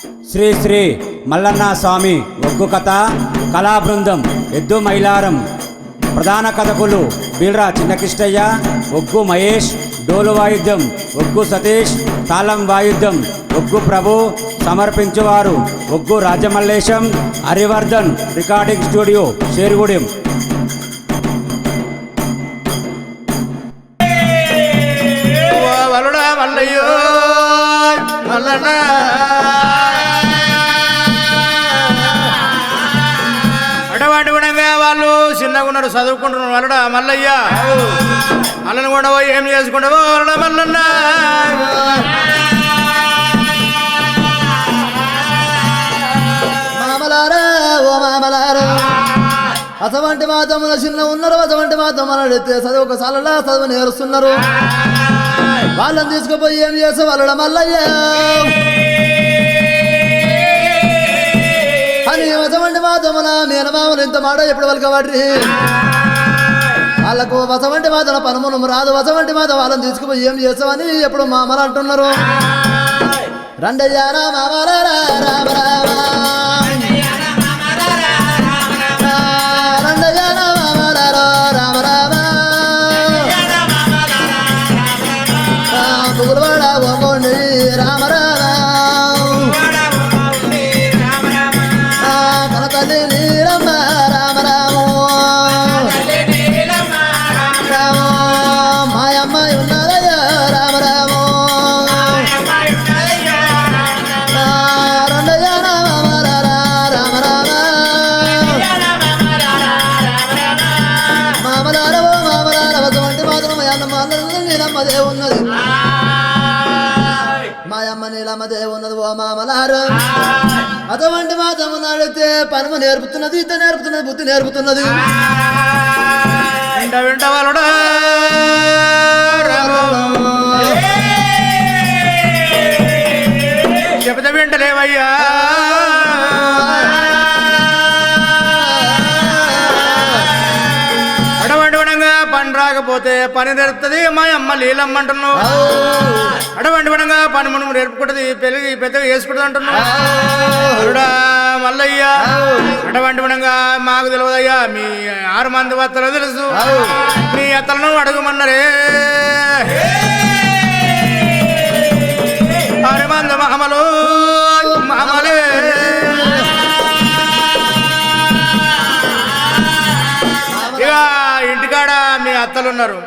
శ్రీ శ్రీ మల్లన్న స్వామి ఒగ్గు కథ కళా బృందం ఎద్దు మైలారం. ప్రధాన కథకులు బీల్రా చిన్నకృష్ణయ్య, ఒగ్గు మహేష్, డోలు వాయిద్యం ఒగ్గు సతీష్, తాళం వాయిద్యం ఒగ్గు ప్రభు. సమర్పించువారు ఒగ్గు రాజమల్లేశం, హరివర్ధన్ రికార్డింగ్ స్టూడియో షేర్గూడెం. అటువంటి గుణంగా వాళ్ళు చిన్నగా ఉన్నారు, చదువుకుంటున్నారు. వలడా మల్లయ్య అల్లని కూడా ఏం చేసుకుంటావో వలడా మల్లన్న. మామలారా ఓ మామలారా, అటువంటి మాతముల చిన్న ఉన్నారు, అటువంటి మాతములు ఎత్తే చదువు సాలలా చదువు నేర్చున్నారు. వాళ్ళని తీసుకుపోయి ఏం చేసే వాళ్ళ మల్లయ్య అని అటువంటి మాతముల మేనమామలు ఇంత మాట ఎప్పుడు వాళ్ళకి వాడి వాళ్ళకు వసవంటి మాతల పనమునం రాదు. వసవంటి మాత వాళ్ళని తీసుకుపోయి ఏం చేస్తామని ఎప్పుడు మామలు అంటున్నారు. రండయ్యారా మామలారా రామ రామ, రండయ్యారా మామలారా రామ రామ, పుగులవాడ ఓంగోండి రామ రామ, కన తల్లి నీరమ్మ రామ రామ, మాయమ్మ ఉన్నదయ్యా రామ రామ, రండయ్యారా మామలారా రామ రామ, మామలార ఓ మామలార వసవంటి మాత్రం నీలమ్మదే ఉన్నది, మాయమ్మ నీలమ్మదే ఉన్నది ఓ మామలార. అటువంటి మాతము నడితే పరమ నేర్పుతున్నది, ఇత నేర్పుతున్నది, బుద్ధి నేర్పుతున్నది. వింట వింట వలడా చెబితే వింటలేవయ్యా. అటువంటి గుణంగా పని రాకపోతే పని నేర్పుతుంది మా అమ్మ లీలమ్మంటున్నావు. అటువంటి గుణంగా పని మనం నేర్పుకుంటుంది, పెళ్ళి పెద్దగా వేసుకుంటుంది అంటున్నావు మల్లయ్య. అటువంటి గుణంగా మాకు తెలియదయ్యా, మీ 6 మంది వత్తలు తెలుసు, మీ అత్తలను అడుగుమన్నారే. 6 మంది మామలు మామలే. ఇక ఇంటికాడ మీ అత్తలున్నారు,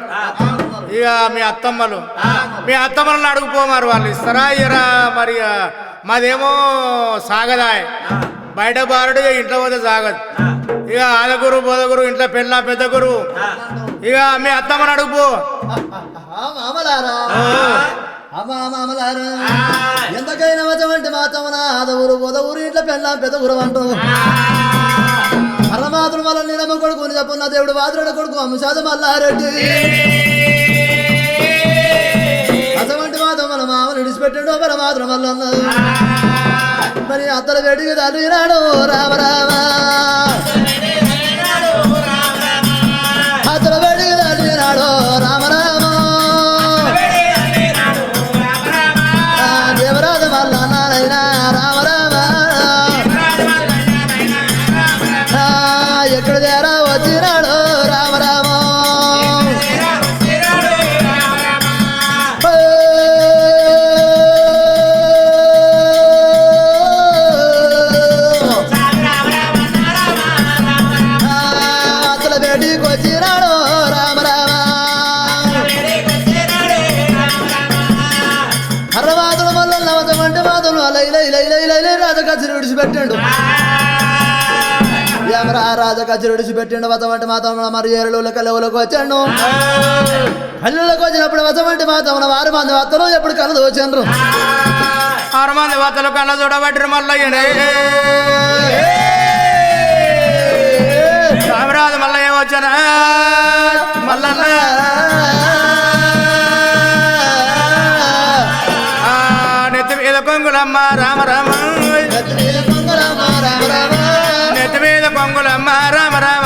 ఇక మీ అత్తమ్మలను అడుగుపోమారు. వాళ్ళు ఇస్తారా ఇయరా? మరి మాదేమో సాగదాయ్, బయట బారుడు ఇంట్లో పోతే సాగదు. ఇక ఆదగురు బోదగురు, ఇంట్లో పెద్ద గురువు. ఇక మీ అత్తమ్మని అడుగుపో. మామలారా మామలారా, ఎంతకైనా అటువంటి మాతమున ఆదవురు బోదవురు, ఇంట్లో పెద్ద గురువు అంటూ పరమాత్మ వల్ల నీలమ్మ కొడుకుని చెప్పున్న దేవుడు వాదురుడ కొడుకు అంశాద మల్లారెడ్డి. అటువంటి మాత్రం మన మామను విడిచిపెట్టిండు పరమాత్మ వల్ల అన్నది. మరి అత్తల వేడికి తల్లినాడు రామ రామ, అత్తల వేడికి తల్లినాడు రామ రామ, దేవరాజ మల్ల నారాయణ రామ రామ, ఎక్కడ దేరా వచ్చినాడు రామ రామ. అసలు బేటికి వచ్చినాడు రామ రామ, హర్రవాదుల వల్ల నవతమంటే వాదులు రాజకచ్చరి విడిచిపెట్టాడు. రాజకచ్చరి విడిచిపెట్టిండు. వసవంటి మాతమ్మ మరి 7 కళ్ళవులకు వచ్చాడు. కళ్ళులకు వచ్చినప్పుడు వసవంటి మాతమ్మ 6 మంది వత్తలు ఎప్పుడు కళ్ళు వచ్చారు. 6 మంది వత్తలు కళ్ళ చూడబట్టి మల్లయ్యనే. రామరాజు మల్లయ్య వచ్చానా మల్లన్న. నెత్తి మీద కొంగులమ్మ రామ రామ, నెత్తి మీద కొంగులమ్మ రామ రామ, నెత్తి మీద కొంగులమ్మ రామ రామ,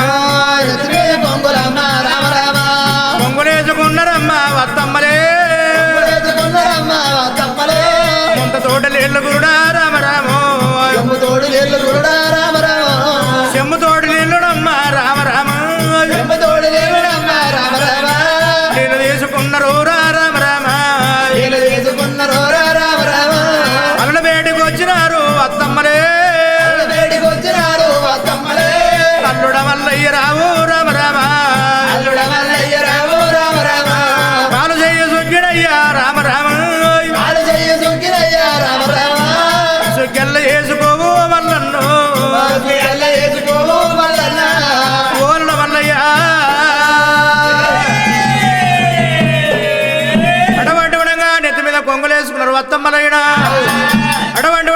నెత్తి మీద కొంగులమ్మ రామ రామ, కొంగులేసుకున్నారమ్మ వత్తమ్మలే, కొంగులేసుకున్నారమ్మ వత్తమ్మలే, ముంత తోటలు ఎల్లు గురుడా రామ రామ.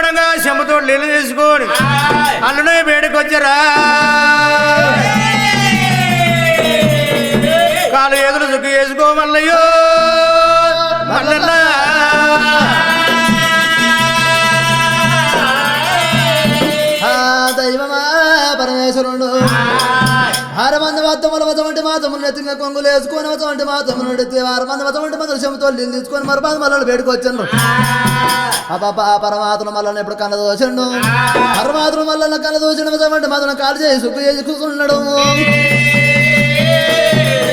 పడంగా చెంబుతో నీళ్ళు తీసుకొని అల్లునే వేడికొచ్చరా కాలు ఎదురు చుక్కి వేసుకో మల్లయ్యో మల్లన్న దైవమా పరమేశ్వరుడు ఆరమంది మాతములు వచమంటి మాతములు నెత్తిన కొంగులు వేసుకొని వచమంటి మాతములు నెత్తి 6 మంది వచమంటి మందులు చెంతో నీళ్ళు తీసుకొని మరపాది మళ్ళీ వేడుకొచ్చాను అపాపా పరమాత్మ మళ్ళీ ఎప్పుడు కన్న దోచండు పరమాత్మ మళ్ళీ కన్న దోచండు వచమంటి మాత్రం కాలు చేసి సుక్కు చేసి కూర్చున్నాడు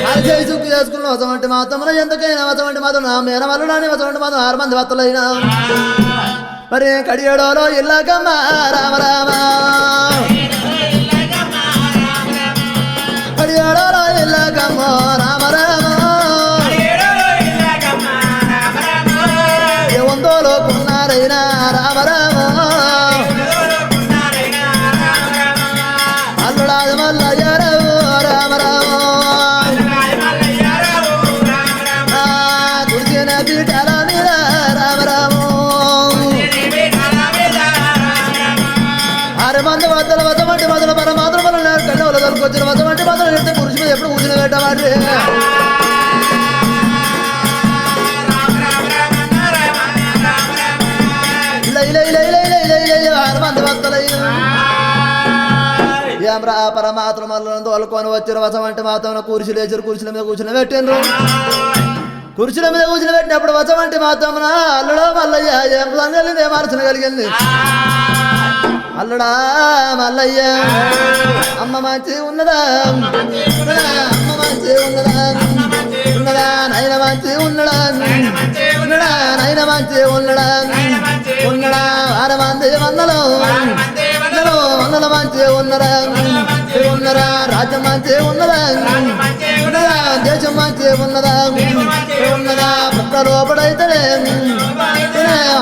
కాలు చేసి సుక్కు చేసుకున్న వచమంటి మాతములు ఎంతకైనా వచమంటి మాత్రం నా మేన వల్ల నాని వచమంటి మాత్రం 6 మంది వత్తలైనా మరి కడియడోలో ఇల్లకమ్మ రామ రామ కడియడోలో ఇల్లకమ్మ రామ రామ ఏవందోలో కున్నారైనా రామ రామ అల్లుడాది మల్లయ్యారవు రామ రామ కుర్చిన పీఠాల మీద రామ రామ మంది వద్దల వద్దమంటి మొదలు పరమాత్మ కళ్ళ దొరికొచ్చిన వద్దమంటి మొదలు ఎత్తే పురుషు మీద ఎప్పుడు కూర్చుని పెట్టవాడి మంది వద్దలైన ఏమ్రా పరమాత్మ మళ్ళీ తోలుకొని వచ్చిన వచమంటి మాత్రం కూర్చులు లేచారు కూర్చుల మీద కూర్చుని పెట్టిండ్రు కుర్చీల మీద కూర్చుని పెట్టినప్పుడు వచమంటి మాత్రం అల్లుడో మల్లయ్య ఏం సంగలింది ఏం ఆలోచన కలిగింది అల్లుడా మల్లయ్య అమ్మ మంచి ఉన్నదా అమ్మ మంచి ఉన్నదా ఉన్నదా నైన మంచి ఉన్నడా ఉన్నడా నైన మంచి ఉన్నడా ఉన్నడా 6 మంది వందలు వందల మంచి ఉన్నరా ఉన్నరా రాజ్యం మంచి ఉన్నదా ఉన్నదా దేశం మంచి ఉన్నదా ఉన్నదా పుట్ట లోపడైతే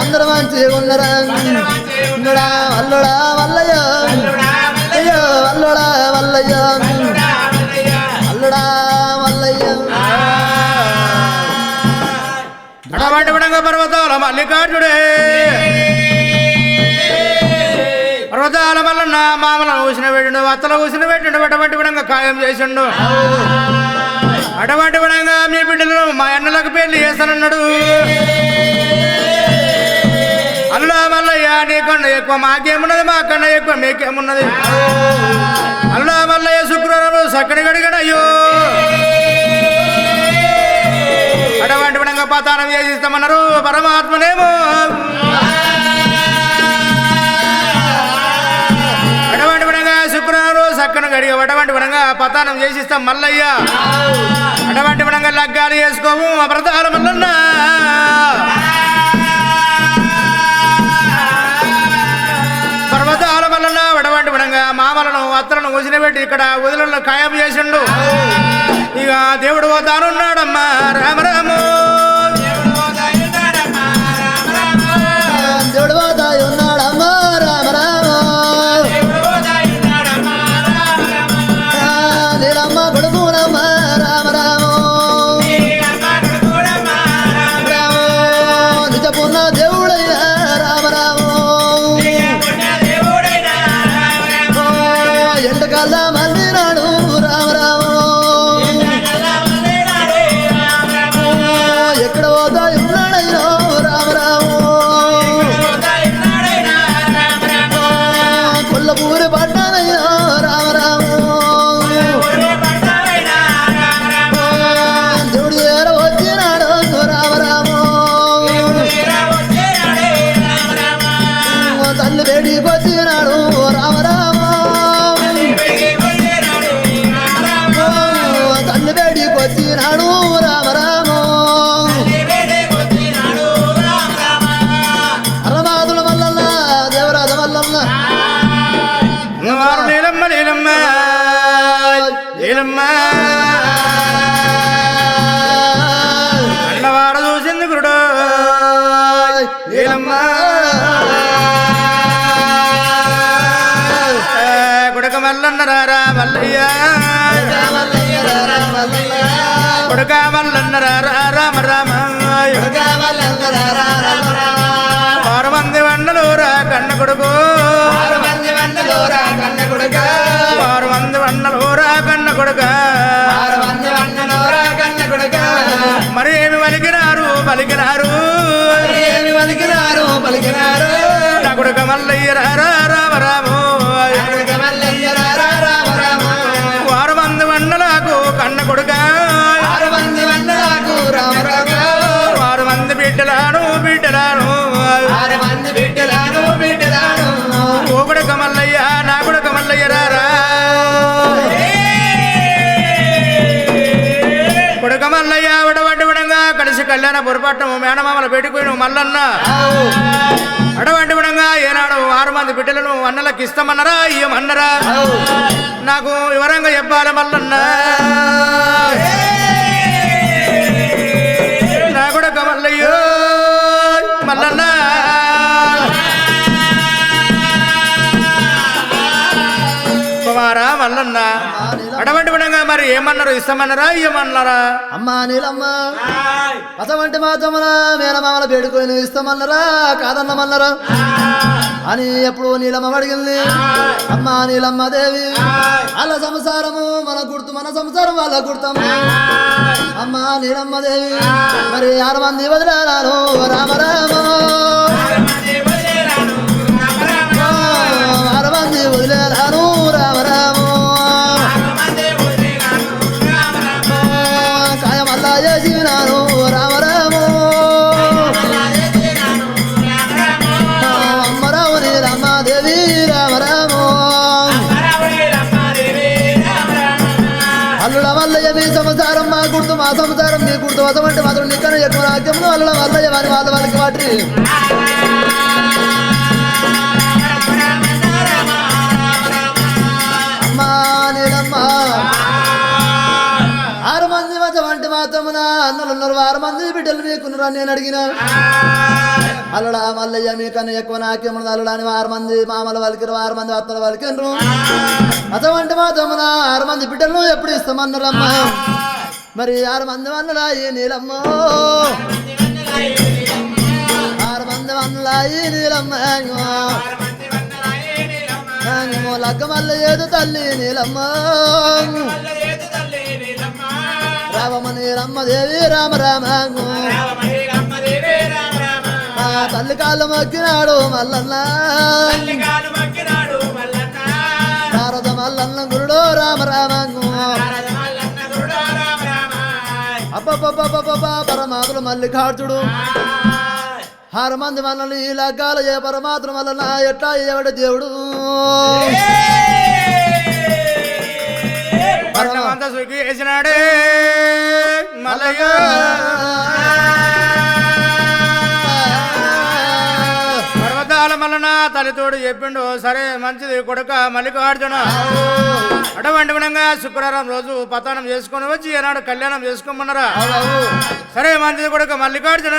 అందరు మంచి ఉన్నరా ఉన్నడా అల్లుడా మల్లయ్య అయ్యో అల్లుడా మల్లయ్య అల్లుడా మల్లయ్య అడవాటి పడంగా పర్వతాల మల్లికార్జుడే పర్వతాల మల్లన్న మామలను ఊసిన పెట్టిండు అత్తల ఊసిన పెట్టిండు అటువంటి పడంగా ఖాయం చేసిండు అటువంటి పడంగా మీ బిడ్డలు మా అన్నలకు పెళ్లి చేస్తానన్నాడు అల్లుడా మల్లయ్య నీకన్నా ఎక్కువ మాకేమున్నది మాకన్నా ఎక్కువ మీకేమున్నది అల్లుడా మల్లయ్య శుక్రవారం సక్కడి గడిగడు అయ్యో అటువంటి పడంగా పతానం చేసిస్తామన్నారు పరమాత్మనేమో అటువంటి పడంగా శుక్రవారం సక్కన గడిగ అటువంటి పడంగా పతానం చేసిస్తాం మల్లయ్య అటువంటి పడంగా లగ్గాలు చేసుకోము అప్రతాల మల్లన్న పర్వతాల వలన వడవంటి పడంగా మామలను అత్తలను వదిలిపెట్టి ఇక్కడ వదిలిన ఖాయం చేసిండు ఇక దేవుడు పోతానున్నాడమ్మా రామ రాము దేవుడు పోతాయి ఉన్నాడమ్మా రామ రామ నీలమ్మ కొడుకునమ్మ రామ రామ నిజపున్న దేవుడైనా రామ రామ ఎండకాల మళ్ళీ నాడు రామ రామ ఎక్కడ పోతాయి ఉన్నాడైనా రామ రామ కొల్లపూరి పట్టానైనా రామ రామ దేవుడు ఏర వచ్చినాడు రామ రామ తల్లి వేడికి వచ్చినాడు రామ రామ తల్లి వేడికి వచ్చినాడు రామ రామ అరమాదుల మల్లన్న దేవరాజ మల్లన్న నీలమ్మ నీలమ్మ నీలమ్మ అన్నవాడ చూసింది గురుడు నీలమ్మ కొడుక మల్లన్న రారా మల్లయ్య కొడుక మల్లన్న రారా రామ రామ 6 మంది మంది వన్నలూరా కన్న కొడుకు 6 మంది వన్నెలోరా కన్న కొడుక 6 మంది వన్నలూరా కన్న కొడుక 6 మంది వన్నెలోరా కన్న కొడుక మరి ఏమి పలికినారు పలికినారు ఏమి పలికినారు నా కొడుక మల్లయ్య రామ రాము కొడుక మల్లయ్య రామ రామ 6 మంది వన్నలకు కన్న కొడుక 6 మంది వన్నెలకు రామ రామ 6 మంది బిడ్డలాను 6 మంది బిడ్డలాను ఓ కొడుక మల్లయ్య నా కొడుక మల్లయ్య రారా కొడుక మల్లయ్య అడవంటి విడంగా కలిసి కళ్యాణ పొరపాటం మేనమామల పెట్టుకుని మల్లన్న అడవంటి విడంగా ఏనాడు 6 మంది బిడ్డలను అన్నలకు ఇస్తామన్నరా ఇయ్యమన్నరా నాకు వివరంగా చెప్పాలి మల్లన్న నా కొడుక మల్లయ్యో మల్లన్న కుమారా మల్లన్న అటువంటి విధంగా మరి ఏమన్నారు ఇస్తామన్నారా ఇయ్యమన్నారా అమ్మా నీలమ్మ అటువంటి మాతమున మేనమామల వేడుకొని ఇస్తామన్నారా కాదన్నమన్నారా అని ఎప్పుడు నీలమ్మ అడిగింది అమ్మా నీలమ్మ దేవి వాళ్ళ సంసారము మన గుర్తు మన సంసారం వాళ్ళ గుర్తమ్మ అమ్మా నీలమ్మ దేవి మరి 6 మంది వదిలేరాను రామ రామ 6 మంది వదిలేరాను రామ రామ కాయమల్లా చేసినాను రామ రామ అమ్మరావు నీలమ్మ దేవి రామ రామ అల్లుడ వల్లయ్య మీ సంసారం మా గుర్తు మా సంసారం మీ గుర్తు అటువంటి మాత్రం నీకన్నా ఎక్కువ రాజ్యంలో అల్లుడ వల్లయ్య వారి వాళ్ళకి వాటి అమ్మా నీలమ్మ 6 మంది అటువంటి మాత్రమున అన్నలున్నారు 6 మంది బిడ్డలు మీకున్నారు నేను అడిగిన అల్లుడా మల్లయ్య మీకన్నా ఎక్కువ నాకేమన్నా అల్లుడా అని 6 మంది మామల వాళ్ళకి 6 మంది అత్తల వాళ్ళకి అటువంటి మాత్రమున 6 మంది బిడ్డలను ఎప్పుడు ఇస్తామన్నారమ్మా మరి 6 మంది వన్నలా ఈ నీలమ్మ 6 మంది వన్నలా ఈ నీలమ్మ లగ్గ మల్ల ఏదు తల్లి నీలమ్మ రామమ్మ నీలమ్మ దేవి రామ రామ తల్లి కాళ్ళు మొక్కినాడు మల్లన్న నారద మల్లన్న గురుడు రామ రామ అబ్బబ్బబ్బబ్బ పరమాత్ముడు మల్లికార్జుడు 6 మంది మనల్ని ఈ లగ్గాలు ఏ పరమాత్మ వలన ఎట్లా ఎవడ దేవుడు పట్టమంతా సుఖి వేసినాడే మల్లయ్య పర్వతాల మల్లన తల్లితోడు చెప్పిండు సరే మంచిది కొడుక మల్లికార్జున అటువంటి విధంగా శుక్రవారం రోజు పతానం చేసుకొని వచ్చి ఏనాడు కళ్యాణం చేసుకోమన్నారా సరే మంచిది కొడుక మల్లికార్జున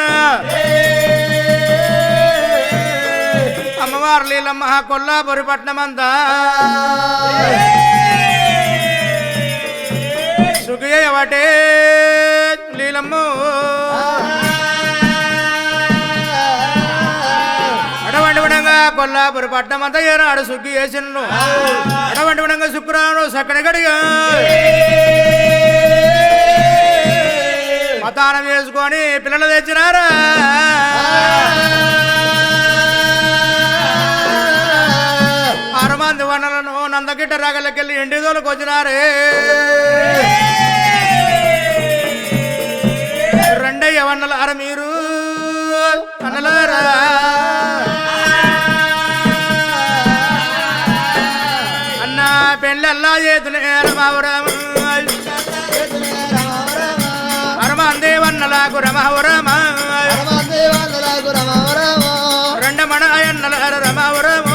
అమ్మవారు లీలమ్మ కొల్లాపురి పట్నం అంతా సుఖయవటే లీలమ్మ అటువంటి విధంగా కొల్లాపురి పట్నం అంతా ఏనాడు సుగ్గి వేసిండు అటువంటి విధంగా శుక్రవారం సక్కడి గడిగా మతానం చేసుకొని పిల్లలు తెచ్చినారా 6 మంది వనలను నందగిట్ట రాగలకెళ్ళి ఎండిదోలకు వచ్చినారే రెండయ్య వన్నలార మీరు అన్నలారా అన్న పెళ్ళల్లా చేతులే రమావరామ అరమందే వన్నలకు రమావరామ రెండమణ అన్నలార రమావరామ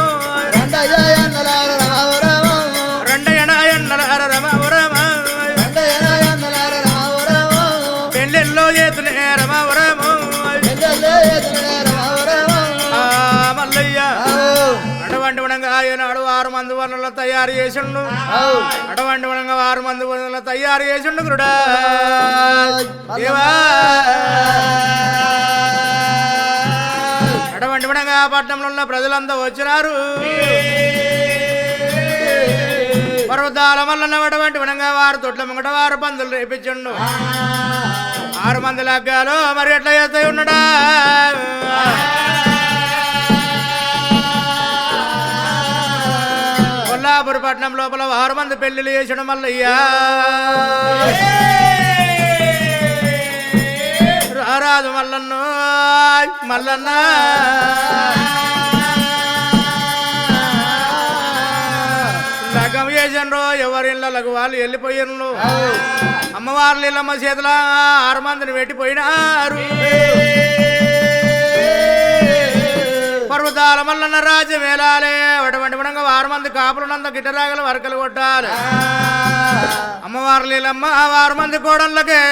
పెళ్ళెల్లో చేతులే రమావరామ మల్లయ్య అటువంటి విధంగా ఆయనాడు 6 మంది వనరుల తయారు చేసిండు అటువంటి విధంగా 6 మంది వనరుల తయారు చేసిండు గురుడా దేవా అటువంటి విధంగా పట్టణంలో ఉన్న ప్రజలంతా వచ్చినారు. పర్వతాల మల్లన్న అటువంటి వినంగా వారు తొట్ల ముంగట వారు పందులు రేపించండు. 6 మంది లగ్గాలు మరి ఎట్లా చేస్తే ఉన్నాడా? కొల్లాపురి పట్టణం లోపల 6 మంది పెళ్లిళ్ళు చేసడం మల్లయ్యా. రారాజు మల్లన్న మల్లన్న లగ్గం చేసండ్రు. ఎవరిళ్ళకు వాళ్ళు వెళ్ళిపోయిన్రు. అమ్మవారు నీళ్ళమ్మ చేతుల 6 మందిని పెట్టిపోయినారు. పర్వతాల మల్లన్న రాజ్యం వేలాలే. అటువంటి విధంగా 6 మంది కాపులున్నంత గిట్టరాగల వరకలు కొట్టాలి. అమ్మవారు నీళ్ళమ్మ 6 మంది కోడళ్ళకే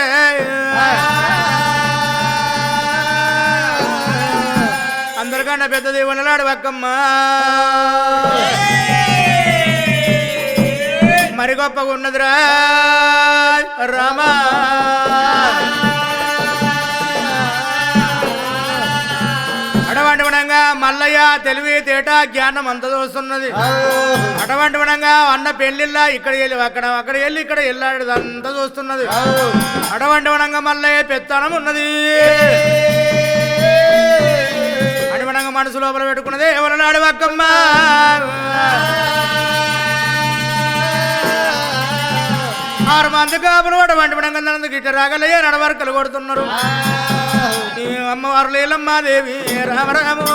అందరికన్నా పెద్ద దేవునిలాడు వక్కమ్మ. మరి గొప్పగా ఉన్నదిరా రామా. అటువంటి విధంగా మల్లయ్య తెలివి తేట జ్ఞానం అంత చూస్తున్నది. అటువంటి విధంగా అన్న పెళ్లిళ్ళ ఇక్కడ వెళ్ళి అక్కడ వెళ్ళి ఇక్కడ వెళ్ళాడు అంతా చూస్తున్నది. అటువంటి విధంగా మల్లయ్య పెత్తనం ఉన్నది. అటువంటి మనసు లోపల పెట్టుకున్నది ఎవరన్నాడు వక్కమ్మ. 6 మంది కాపులు అటువంటి విధంగా గిట్ట రాగలయ్యే నడవరకలు కొడుతున్నారు. అమ్మవారు లీలమ్మాదేవి రామరాము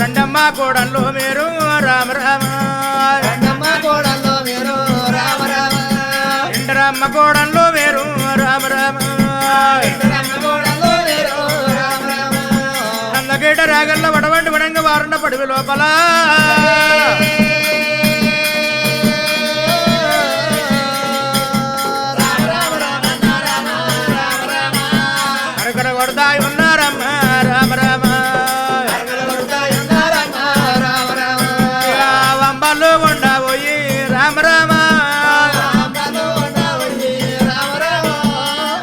రెండమ్మ కోడల్లో మీరు రామరామ ఇంటరమ్మ కోడల్లో మీరు రామరామ నందగేట రాగల్ల వడవంటి వడంగా వారున్న పడివి లోపల కొడతాయి ఉన్నారమ్మ రామ రామ వంబలు ఉండబోయి రామ రామ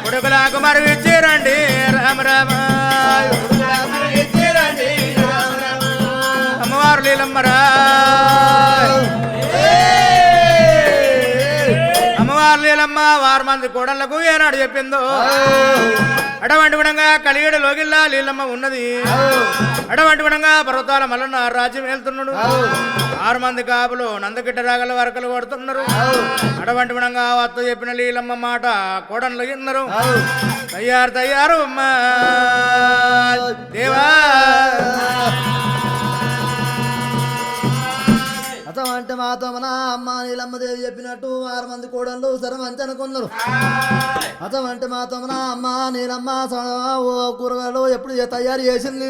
కొడుకులకు మరి ఇచ్చిరండి రామ రామ అమ్మవారు లీలమ్మరా అమ్మవారు లీలమ్మ 6 మంది కోడళ్లకు ఏనాడు చెప్పిందో అటువంటి విధంగా కలిగడ లోగిల్లా లీలమ్మ ఉన్నది. అటువంటి విధంగా పర్వతాల మల్లన్న రాజ్యం వెళ్తున్నాడు. 6 మంది కాపులు నందగిట్ట రాగల వరకలు కొడుతున్నారు. అటువంటి విధంగా అత్త చెప్పిన లీలమ్మ మాట కోడన్లు విన్నారు. తయారు అమ్మా దేవా. అతమంటే మాతో మన అమ్మ నీలమ్మదేవి చెప్పినట్టు 6 మంది కోడళ్ళు సరమంచి అనుకున్నారు. అతమంటే మాతో మన అమ్మ నీలమ్మ కూరగాయలు ఎప్పుడు తయారు చేసింది,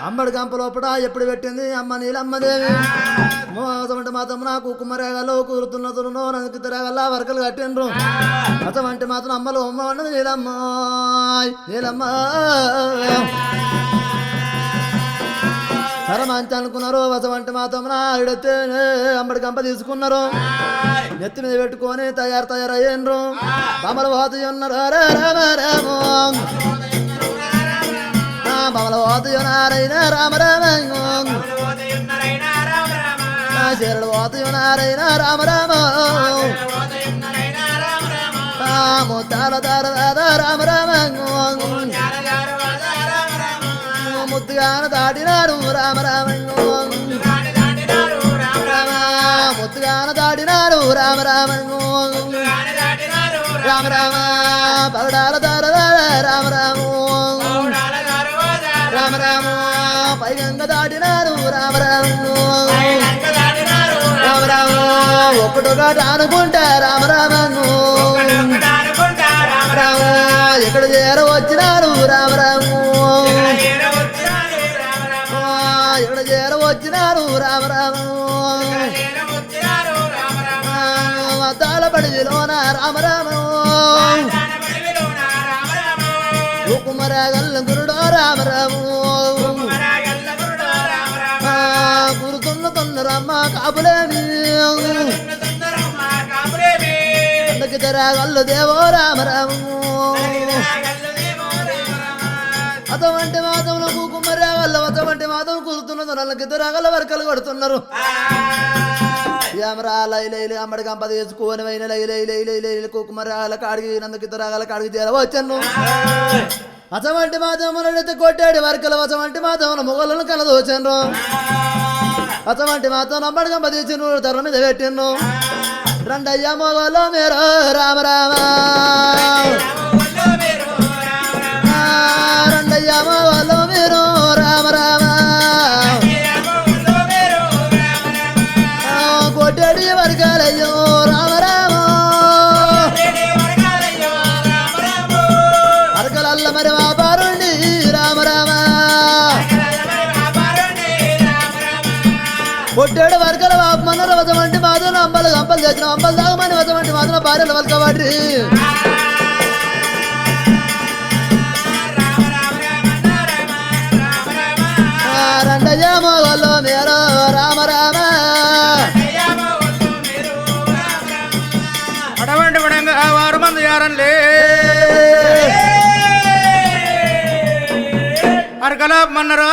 అమ్మడి గంప లోపల ఎప్పుడు పెట్టింది అమ్మ నీలమ్మదేవి. అతమంటే మాతో నాకు కుమ్మరేగాలు కూరుతున్న తురునో నన్ను తిరగల్లా వరకలు కట్టిండ్రు. అతమంటే మాత్రం అమ్మలు అమ్మ ఉన్నది నీలమ్మ నీలమ్మ సరే మంచి అనుకున్నారు. వసవంటి మాతమ్మ ఆవిడైతే అమ్మడి కంప తీసుకున్నారు. నెత్తి మీద పెట్టుకొని తయారయ్యిండ్రు. బొమ్మలు పోతు ఉన్నారు రామ రామ బొమ్మలు పోతున్నారైనా రామ రామ చీరలు పోతున్నారైనా రామ రామ ముత్తాల దార రామ రామ ముత్తుగాన దాటినారు రామ రామ ముత్తుగాన దాటినారు రామ రామ రామ రామ పగడాల దార రామ రామ రామ రామ పైగంగ దాటినారు రామ రామ రామ రామ ఒక్కడుగా అనుకుంటా రామ రామ రామ ఎక్కడ చేర వచ్చినారు రామ రామ ఎక్కడ చేర వచ్చినారు రామ రామ అద్దాల పడిలోన రామ రామ కుమరాగల్ల గురుడో రామ రామ గురుతున్న తొందరమ్మ కాపులేని అందకి తెరాగల్లు దేవో రామ రామ అటువంటి మాతంలో కుమ్మరాగల్ల అటువంటి మాతం కూతుతున్నది నల్లకిద్దరు రాగల వర్కలు కొడుతున్నారు ఏమరా లైలైలు అమ్మడి కంప తీసుకొని అయిన లైలైలు కుమ్మరాగల కాడికి నందుకిద్దరు రాగల కాడికి చేరవచ్చాను అటువంటి మాతమునైతే కొట్టాడు వర్కలు అటువంటి మాతమున మొగలను కలదోచాను అటువంటి మాతో అమ్మడి కంప తీసి తర మీద పెట్టిను రండయ్య మొగలో మీరు రామ రామ రండయ్య మొగలో మీరు రామ రామ కొట్టడి వర్గాలయ్యో రామ రామ వర్గలల్ల మరి వ్యాపారుండి రామ రామ కొట్టాడు వర్గల వాపమన్నారు వదమంటి మాత్రం అంబలు గంపలు తెచ్చిన అంబలు తాగమని వదమంటి మాత్రం భార్యలు వలకబడి రండయ్య మొగలో మీరు రామ రామ అటువంటి విధంగా 6 మంది యారన్లే అరకలాపమన్నరా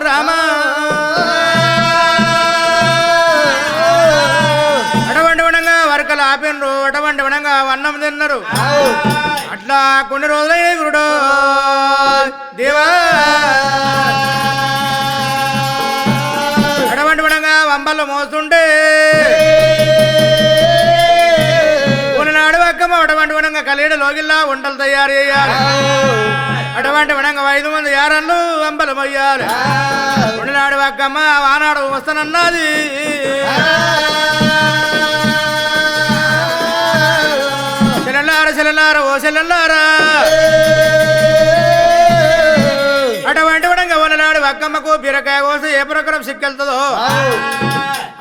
రామ అటువంటి విధంగా వరకలు ఆపినరు అటువంటి విధంగా అన్నం తిన్నారు అట్లా కొన్ని రోజులైన గురుడు దేవా అటువంటి విధంగా వంబలు మోస్తుంటే కొన్నాడు అక్కమ్మ అటువంటి విధంగా కలియడ లోగిల్లా వంటలు తయారు చేయాలి అటువంటి విధంగా 5 మంది యారన్లు వంబలు మొయ్యాలి కొన్నాడు అక్కమ్మ ఆనాడు వస్తానన్నది చెల్లెల్లారా ఓ చెల్లెల్లారా అటువంటి విధంగా వననాడు అక్కమ్మకు బీరకాయ కోసి ఏ ప్రకారం సిక్కెళ్తుందో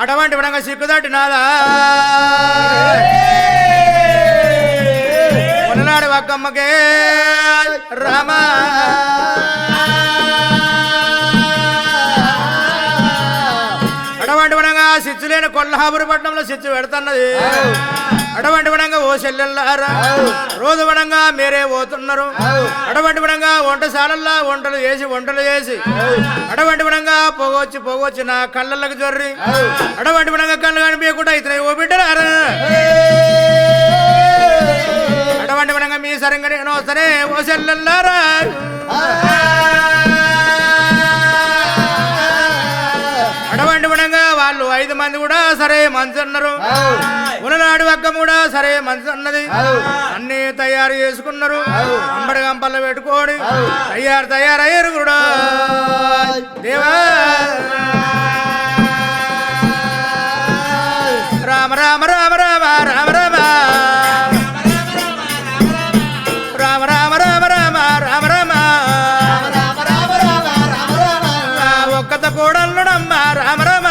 అటువంటి విధంగా సిక్కు దాటినాదా వననాడు అక్కమ్మకే రామ అటువంటి విధంగా సిచ్చు లేని కొల్హాపురి పట్టణంలో సిచ్చు పెడుతున్నది అటువంటి విధంగా ఓ చెల్లెల్లారా రోజు విధంగా మీరే పోతున్నారు అటువంటి విధంగా వంటశాలల్లో వంటలు చేసి అటువంటి విధంగా పోగొచ్చి నా కళ్ళకి జొర్రి అటువంటి విధంగా కళ్ళు కనిపించకుండా ఇతర ఓ బిడ్డలారా అటువంటి విధంగా మీ సరిగ్గా నేను సరే ఓ చెల్లెల్లారా అటువంటి విధంగా వాళ్ళు 5 మంది కూడా సరే మంచి అన్నారు ఉననాడు అక్కం కూడా సరే మంచి అన్నది అన్ని తయారు చేసుకున్నారు అంబడి గంపల్లో పెట్టుకోడి తయారయ్యారు కూడా దేవా రామ రామ రామ రామ రామ రామ రామ రామ రామ రామ రామ రామ ఒక్కత కూడల్లుడమ్మ రామ రామ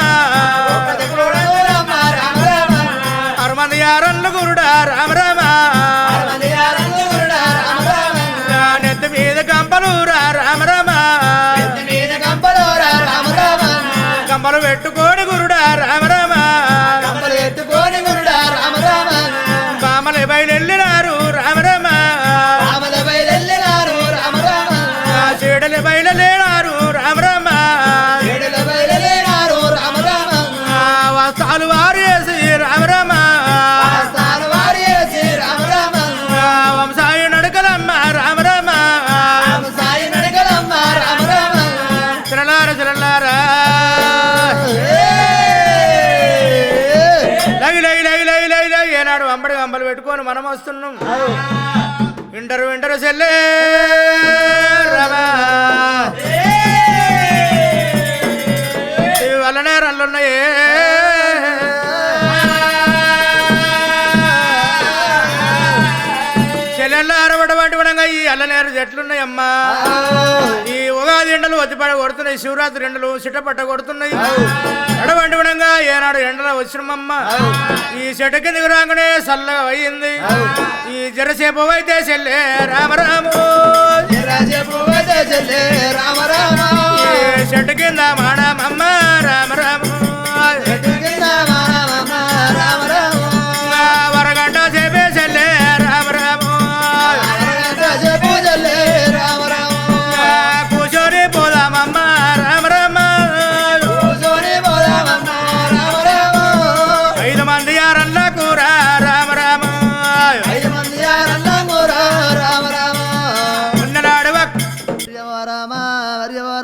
6 మంది యారన్లు గురుడా రామ రామ నెత్తి మీద కంపలు రామ రామ కంపలు పెట్టుకోని గురుడా రామ రామ బామల బయలెళ్ళినారు రామ రామ చీడలి బయలులేనారు రామ రామ వస్తాలు వారు వేసి రామ రామ వంశాయి నడకలమ్మ రామ రామ చిరలారా లగి ఏనాడు అంబడి అంబలు పెట్టుకొని మనం వస్తున్నాం వింటరు చెల్లే రామా ఇవి వల్లనే రల్లున్నాయే చెల్లెళ్ళ అరవడబట్టి పడంగా ఈ అల్లనేరు చెట్లున్నాయమ్మా ఈ ఉగాది ఎండలు వచ్చిపడ కొడుతున్నాయి శివరాత్రి ఎండలు చిట్టపట్ట కొడుతున్నాయి అడవంటి పడంగా ఏనాడు ఎండలో వచ్చినమ్మమ్మ ఈ చెట్టు కిందకి రాగానే చల్లగా అయ్యింది ఈ జరసేపు అయితే చెల్లే రామరాము చెట్టు కింద మాడమమ్మ రామరాము వరగంట సేపే చెల్లే రామరాము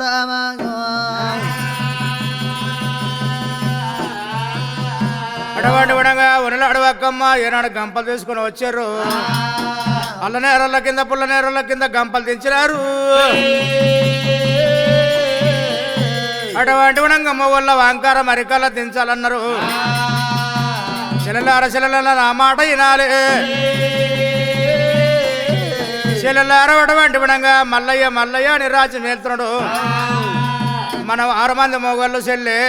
రామ అడవండి విడంగా ఉనలు అడవక్కమ్మ ఏనాడు గంపలు తీసుకుని వచ్చారు అల్ల నేరళ్ళ కింద పుల్ల నేరళ్ళ కింద గంపలు దించినారు అటువంటి విడంగమ్మ వల్ల వంకార మరికల్లా దించాలన్నారు చెల్లెలార నా మాట వినాలి చెల్లెలార అటువంటి విడంగా మల్లయ్య మల్లయ్య అని రాజు మేలుతున్నాడు మనం 6 మంది మొగళ్ళు చెల్లె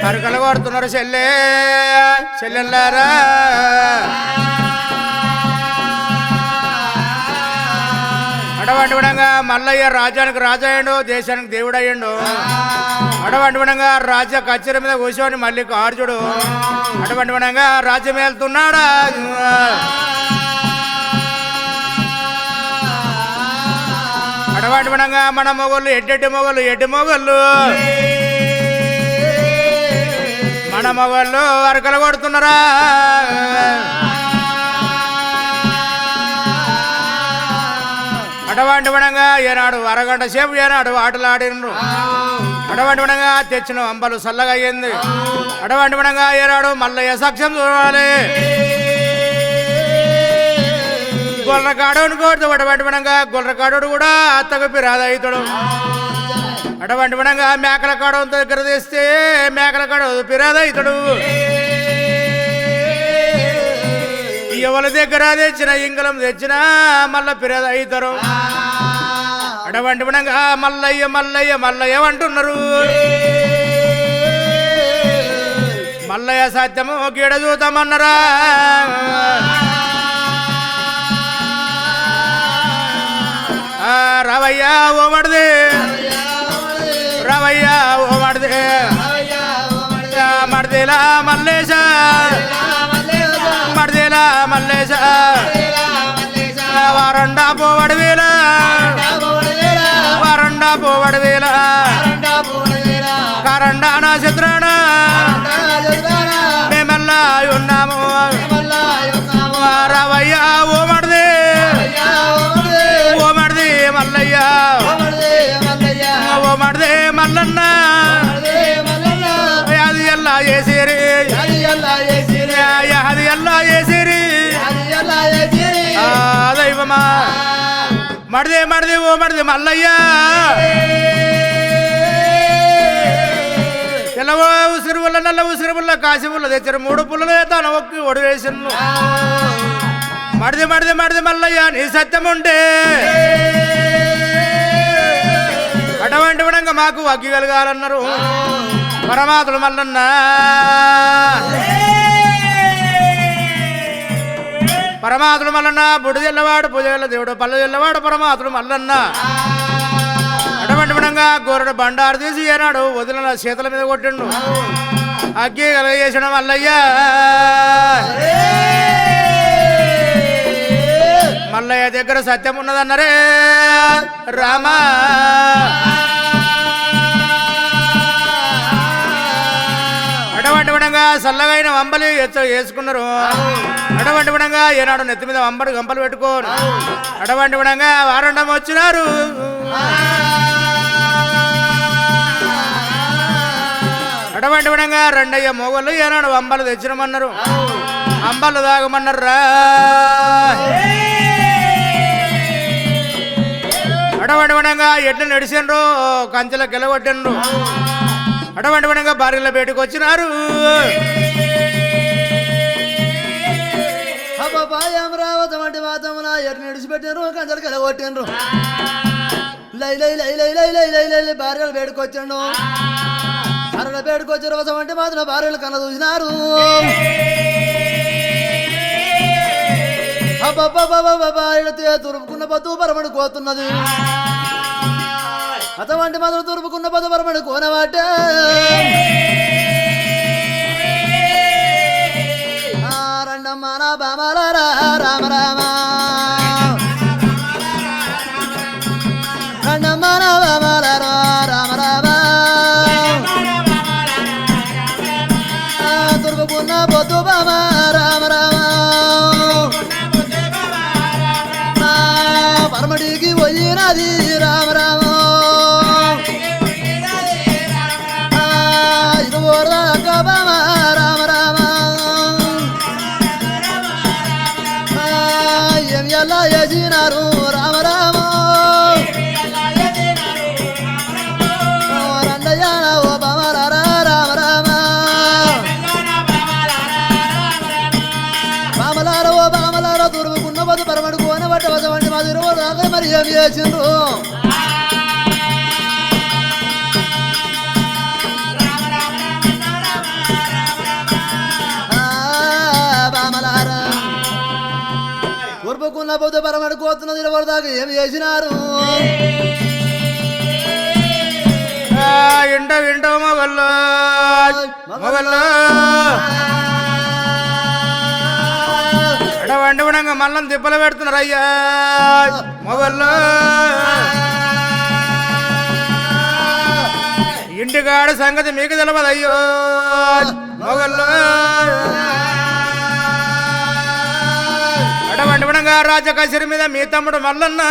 అరకలు కొడుతున్నారు చెల్లెల్లారా అటువంటి విధంగా మల్లయ్య రాజ్యానికి రాజయ్యండు దేశానికి దేవుడు అయ్యండు అటువంటి విధంగా రాజ్య కచేరీ మీద కూర్చొని మళ్ళీ కార్జుడు అటువంటి విధంగా రాజ్యం వెళ్తున్నాడా అటువంటి విధంగా మన మొగళ్ళు ఎడ్డి మొగళ్ళు మన మొగళ్ళు అరకలు కొడుతున్నారా అటువంటి విధంగా ఏనాడు అరగంట సేపు ఏనాడు ఆటలాడినరు అటువంటి విధంగా తెచ్చిన అంబలు చల్లగా అయ్యింది అటువంటి విధంగా ఏనాడు మల్లయ్య సాక్ష్యం చూడాలి గొర్రకాడోని కోరుతూ అటువంటి విధంగా గొర్రకాడోడు కూడా అత్తకు పిరాదయితాడు అటువంటి విధంగా మేకల కాడ దగ్గర తెస్తే మేకల కాడ పిరాదయితాడు ఎవరి దగ్గర తెచ్చిన ఇంగళం తెచ్చినా మళ్ళా పిరాద అవుతారు అటువంటి విధంగా మల్లయ్య మల్లయ్య మల్లయ్య అంటున్నారు మల్లయ్య సత్యము గీడ చూద్దామన్నారా రావయ్యా ఓ మడిదే రావయ్యా ఓ మడిదే మడిదేలా మల్లేశ మడిదేలా మల్లేశ వారండా పోవడవేల వారండా పోవడవేల కరండా నా చిత్రాన మేమెల్లా ఉన్నాము రావయ్యా ఓ మడిదే ఓ మడిదే మల్లయ్య ఓ మడిదే మల్లన్న అది ఎలా చేసేరి అది ఎలా చేసేరి దైవమా మడిదే మడిదే ఓ మడిదే మల్లయ్య తెల్లవ ఉసిరి పుల్ల నల్ల ఉసిరి పుల్ల కాసి పుల్ల తెచ్చారు 3 పుల్లలు తన ఒక్కి ఒడి వేసిన మడిదే మడిదే మడిదే మల్లయ్య నీ సత్యం ఉంటే అటువంటి విధంగా మాకు అగ్గి వెలగాలన్నారు పరమాత్ముడు మల్లన్న పరమాత్ముడు మల్లన్న బుడి తెల్లవాడు పూజ దేవుడు పల్లె తెల్లవాడు పరమాత్ముడు మల్లన్న అటువంటి విధంగా గోరడు బండారు తీసి ఏనాడు వదిలిన చేతుల మీద కొట్టిండు అగ్గి కలగజేసిన మల్లయ్య మల్లయ్య దగ్గర సత్యం ఉన్నదన్నరే రామా అటువంటి విధంగా చల్లగైన వంబలి వేసుకున్నారు అటువంటి విధంగా ఏనాడు నెత్తి మీద వంబడి గంపలు పెట్టుకోరు అటువంటి విధంగా వారండం వచ్చినారు అటువంటి విధంగా రెండయ్య మొగలు ఏనాడు వంబలు తెచ్చినమన్నారు అంబలు తాగమన్నారు రా అటువంటి విధంగా ఎడ్లు నడిచిండ్రు కంచెల గెలగొట్టిండ్రు అటువంటి విధంగా భార్యల బయటకు వచ్చినారు అమరావతి మాతమున ఎట్లు నిడిచిపెట్టినారు కంచెలు గెలగొట్టిండ్రు లై లై లై లై లై లై లై లై భార్యలు బయటకొచ్చిండు భార్యలు బయటకొచ్చారు వసమంటే మాత్రం భార్యలు కన్న చూసినారు తురుపుకున్న పత్తు పరమడు కోతున్నది అటువంటి మాత్రం తురుపుకున్న పత్తు పరమడు కోనవాటే రండమ్మ నా బామాల రామ రామ రండమ్మ నా బామాల రామ రామ తురుపుకున్న పొత్తు బామ రామ రామ పరమడికి పోయినది రామ రామ ఇది ఓర్దాక బామ రామ రామ ఏమి ఎలా చేసినారు రామ రామ రండయ్యాన ఓ బామ రామ రామ బామలార ఓ బామలార దుర్గున్న బదు పరమడు కోన బట్ట వసవంటి మా దిరువు రాగా మరి ఏమి చేసిండ్రు బామలార దుర్గున్న బదు పరమడు కోతున్న దిరువు దాకా ఏమి చేసినారు ఇంట వింటో మొగల్లో మొగల్లో వండి ఉండంగా మళ్ళీ తిప్పలు పెడుతున్నారు అయ్యా మొగల్లో ఇంటికాడ సంగతి మీకు తెలవదు అయ్యో మొగల్లో అడవండి ఉండంగా రాజకసిరి మీద మీ తమ్ముడు మల్లన్న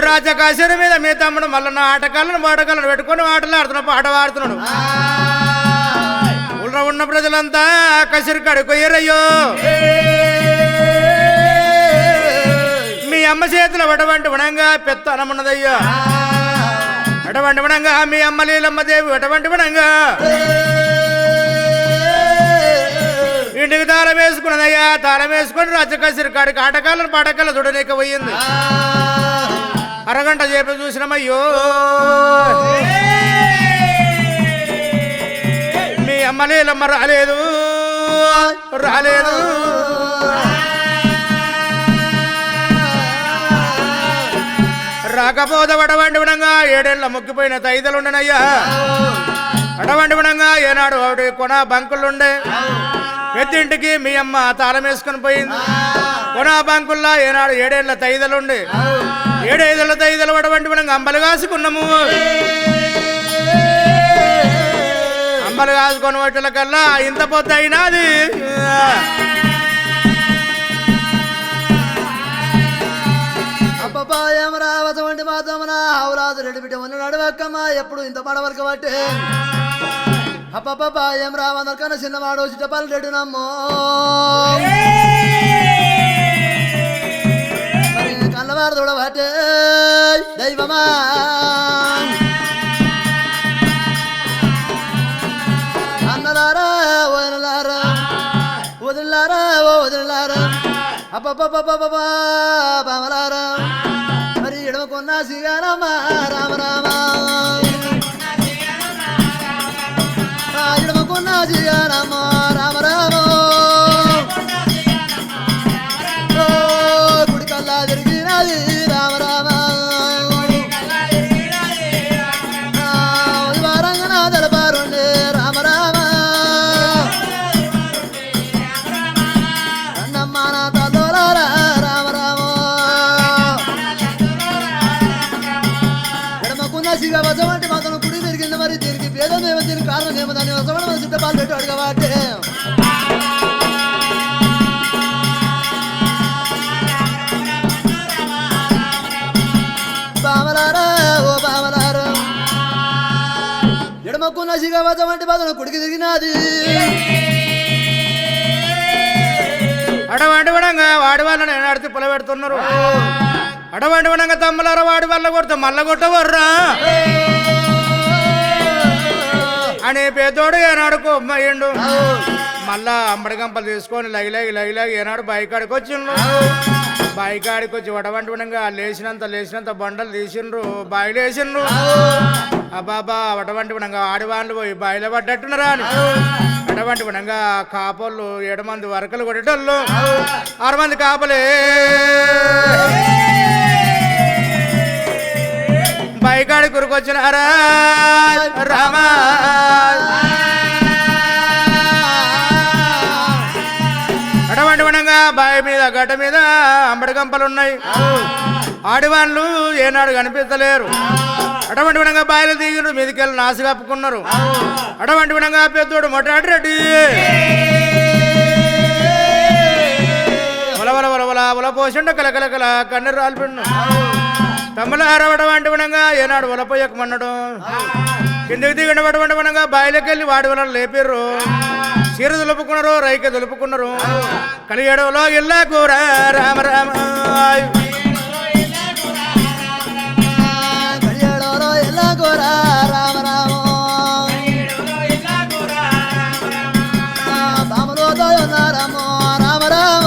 రాజకసిరి మీద మీ తమ్ముడు మల్లన్న ఆటకాలను పాటకాలను పెట్టుకొని ఆటలు ఆడుతున్నాడు పాట పాడుతున్నాడు ఉన్న ప్రజలంతా కసిరి కడుకోయ్యరయ్యో మీ అమ్మ చేతుల అటువంటి వనంగా పెత్తనమున్నదయ్యా అటువంటి వనంగా మీ అమ్మ లీలమ్మ దేవి అటువంటి వనంగా ఇంటికి తాళం వేసుకున్నదయ్యా తాళం వేసుకొని రాజ కసిరి కాడికి ఆటకాలను పాటకాలను చూడలేక పోయింది అరగంట చేప చూసినామయ్యో మీ అమ్మ లీలమ్మ రాలేదు రాలేదు రాకపోతే అటువంటి విధంగా 7 ఏళ్ల మొక్కిపోయిన తైదలుండనయ్యా అటువంటి విధంగా ఏనాడు ఒకటి కొన బంకులుండే పెద్దింటికి మీ అమ్మ తాళం వేసుకొని పోయింది కొన బంకుల్లో ఏనాడు 7 ఏళ్ల తైదలుండే 7 ఏళ్ల తైదలు అటువంటి విధంగా అంబలు కాసుకున్నాము అంబలు కాసుకొని వాటిల కల్లా ఇంత పొద్దు అయినది అబ్బపాయం రావటువంటి మాతమన హౌరాజు రెడ్డి బిడ్డ ఉన్న నడవక్కమ్మా ఎప్పుడు ఇంత పడవరకు బట్టే అబ్బపాయం రావదకన చిన్నవాడు చిట్టపల్లి రెడ్డి నమ్మో మరి కళ్ళవారు చూడబట్టే దైవమా అన్నలారా వదిలారా వదిలారా ఓ వదిలారా అబ్బబ్బబ్బబ్బబ్బలారా మరి ఎడమకున్న శ్రీరామ రామ రామ ఎడమకున్న శ్రీరామ రామ రామ గుడి కల్లా తిరిగినది రామ రామ వారంగన దళపారుండే రామ రామ వసవంటి మాత్రం గుడి తిరిగింది మరి దీనికి భేదం ఏమో దీనికి కారణం ఏమో దాన్ని వసవంటి మన సిద్ధపాలు పెట్టాడు కాబట్టి బామలారా ఓ బామలారా ఎడమకున్న సిగ వసవంటి మాత్రం గుడికి తిరిగినది అడవంటి వడంగా వాడి వల్ల నేను అడితే పొల పెడుతున్నారు అడవంటి వడంగా తమ్ములారా వాడి వల్ల కొడితే మల్ల కొట్టవర్రా అని పేదోడు ఏనాడు కొమ్మయ్యిండు మళ్ళా అంబడి గంపలు తీసుకొని లగిలాగి ఏనాడు బాయికాడికి వచ్చిండ్రు బాయికాడికి వచ్చి అటువంటి వడంగా లేచినంత బండలు తీసిండ్రు బాయిలు వేసిండ్రు అబ్బాబా అటువంటి వడంగా ఆడివాళ్ళు పోయి బాయిలో పడ్డట్టున్నారా అని అటువంటి వడంగా కాపళ్ళు 7 మంది వరకలు కొట్టేటోళ్ళు 6 మంది కాపలే బాయికాడి కురుకొచ్చినారా రామా అటువంటి వడంగా బావి మీద గడ్డ మీద అంబడి గంపలు ఉన్నాయి ఆడివాళ్ళు ఏనాడు కనిపించలేరు అటువంటి విధంగా బాయిలు దిగిరు మీదికెళ్ళి నాసి కప్పుకున్నారు అటువంటి విధంగా పెద్దోడు మొట్టాడి రెడ్డి వలవల వలవల వల పోసిండ కలకలకల కన్నీరు రాల్పిండు తమ్ముల అరవడం అంటే వినంగా ఏనాడు వలపోయకమన్నాడు కిందికి దిగండి వినంగా బాయిలోకి వెళ్ళి వాడి వల్ల లేపిర్రు చీర దులుపుకున్నారు రైక దులుపుకున్నారు కలిగడవలో ఇల్లా కూర రామ రామ కడియాడోలో ఎలా గోరా రామ రామ బామలో దోయున్నారమ్మో రామ రామ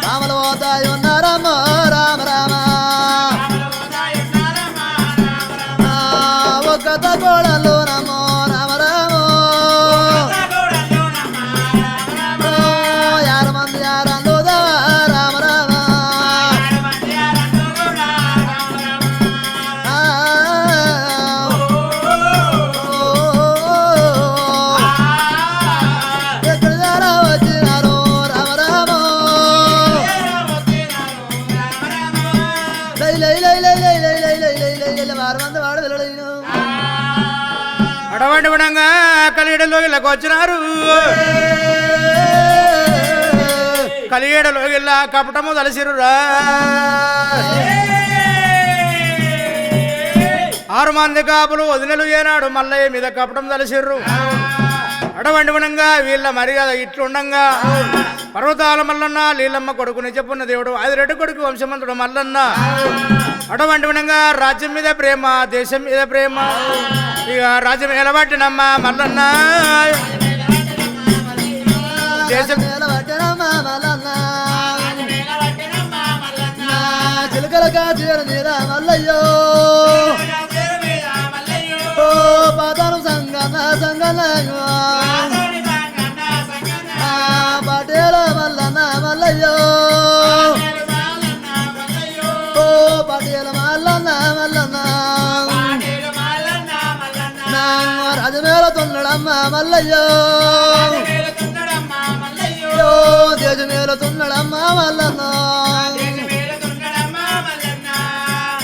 బామలో దోయున్నారమ్మో రామ రామ ఒక్క గోడలు నమో రామ రామ యారు మంది యారంలో రామ రామ ఎక్కడ వచ్చినారు రామ రామ లై లై లై లై లై లై లై లై లై లై లై వారు మంది వాడు వెళ్ళలేను అడవంటి వినంగా కలిగడలో ఇళ్ళకి వచ్చినారు కలిగడలో ఇళ్ళ కపటము తలసిరురా 6 మంది కాపులు వదినలు ఏనాడు మల్లయ్య మీద కపటం తలసిర్రు అడవంటి వినంగా వీళ్ళ మర్యాద ఇట్లుండంగా పర్వతాల మల్లన్న నీలమ్మ కొడుకుని చెప్పున్న దేవుడు ఆదిరెడ్డి కొడుకు వంశమంతుడు మల్లన్న అటువంటి వినంగా రాజ్యం మీద ప్రేమ దేశం మీద ప్రేమ ఇక రాజ్యం ఎలబట్టినమ్మ మల్లన్న దేశం చిలకల కాచీర మీద మల్లయ్యో ఓ పాతాను సంగన సంగన పటేల మల్లన్న మల్లయ్యో ఓ పటేల మల్లన్న మల్లన్న రాజమేళ తున్నడమ్మ మల్లయ్యో దేశమేళ తున్నడమ్మ మల్లన్న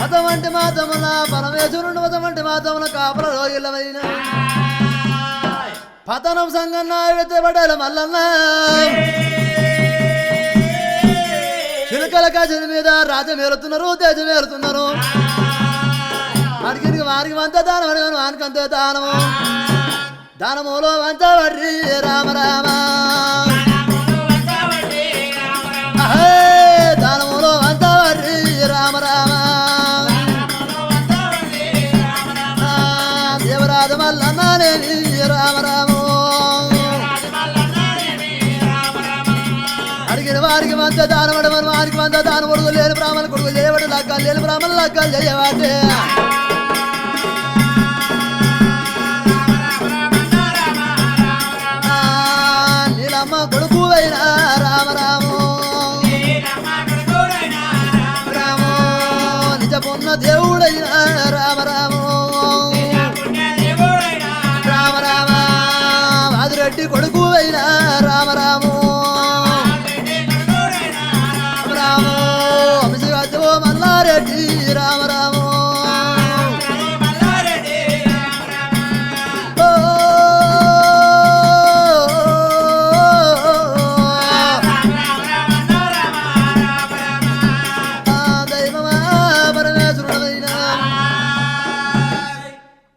మతమంటి మాతమున పరమేశ్వరుడు మతమంటి మాతమున కాపుల రోగిలమైన పతనం సంగన్న పటేల మల్లన్న చిలుకల కాసిన మీద రాజ్యం ఏలుతున్నారు దేశం ఏలుతున్నారు వారికి వారికి వంత దానం అడిగాను వానికి అంతే దానము దానములో వంత వడ్రి రామ రామ దానములో వంత వడ్రి రామ రామ దేవరాజు మల్లన్ననేని రామ రాము అడిగిన వారికి వంత దానం అడమని వారికి వంత దానం కొడుకు లేని బ్రాహ్మణ కొడుకు చేయబడి లగ్గాలు లేని బ్రాహ్మణ లగ్గాలు చేయవాటే నీలమ్మ కొడుకు అయినా రామ రాము రాము నిజ పొన్న దేవుడైనా రామ రాము రామ రామ వాదిరెడ్డి కొడుకు అయినా రామ రాము రాము వంశగద్దు మల్లారెడ్డి రామ రాము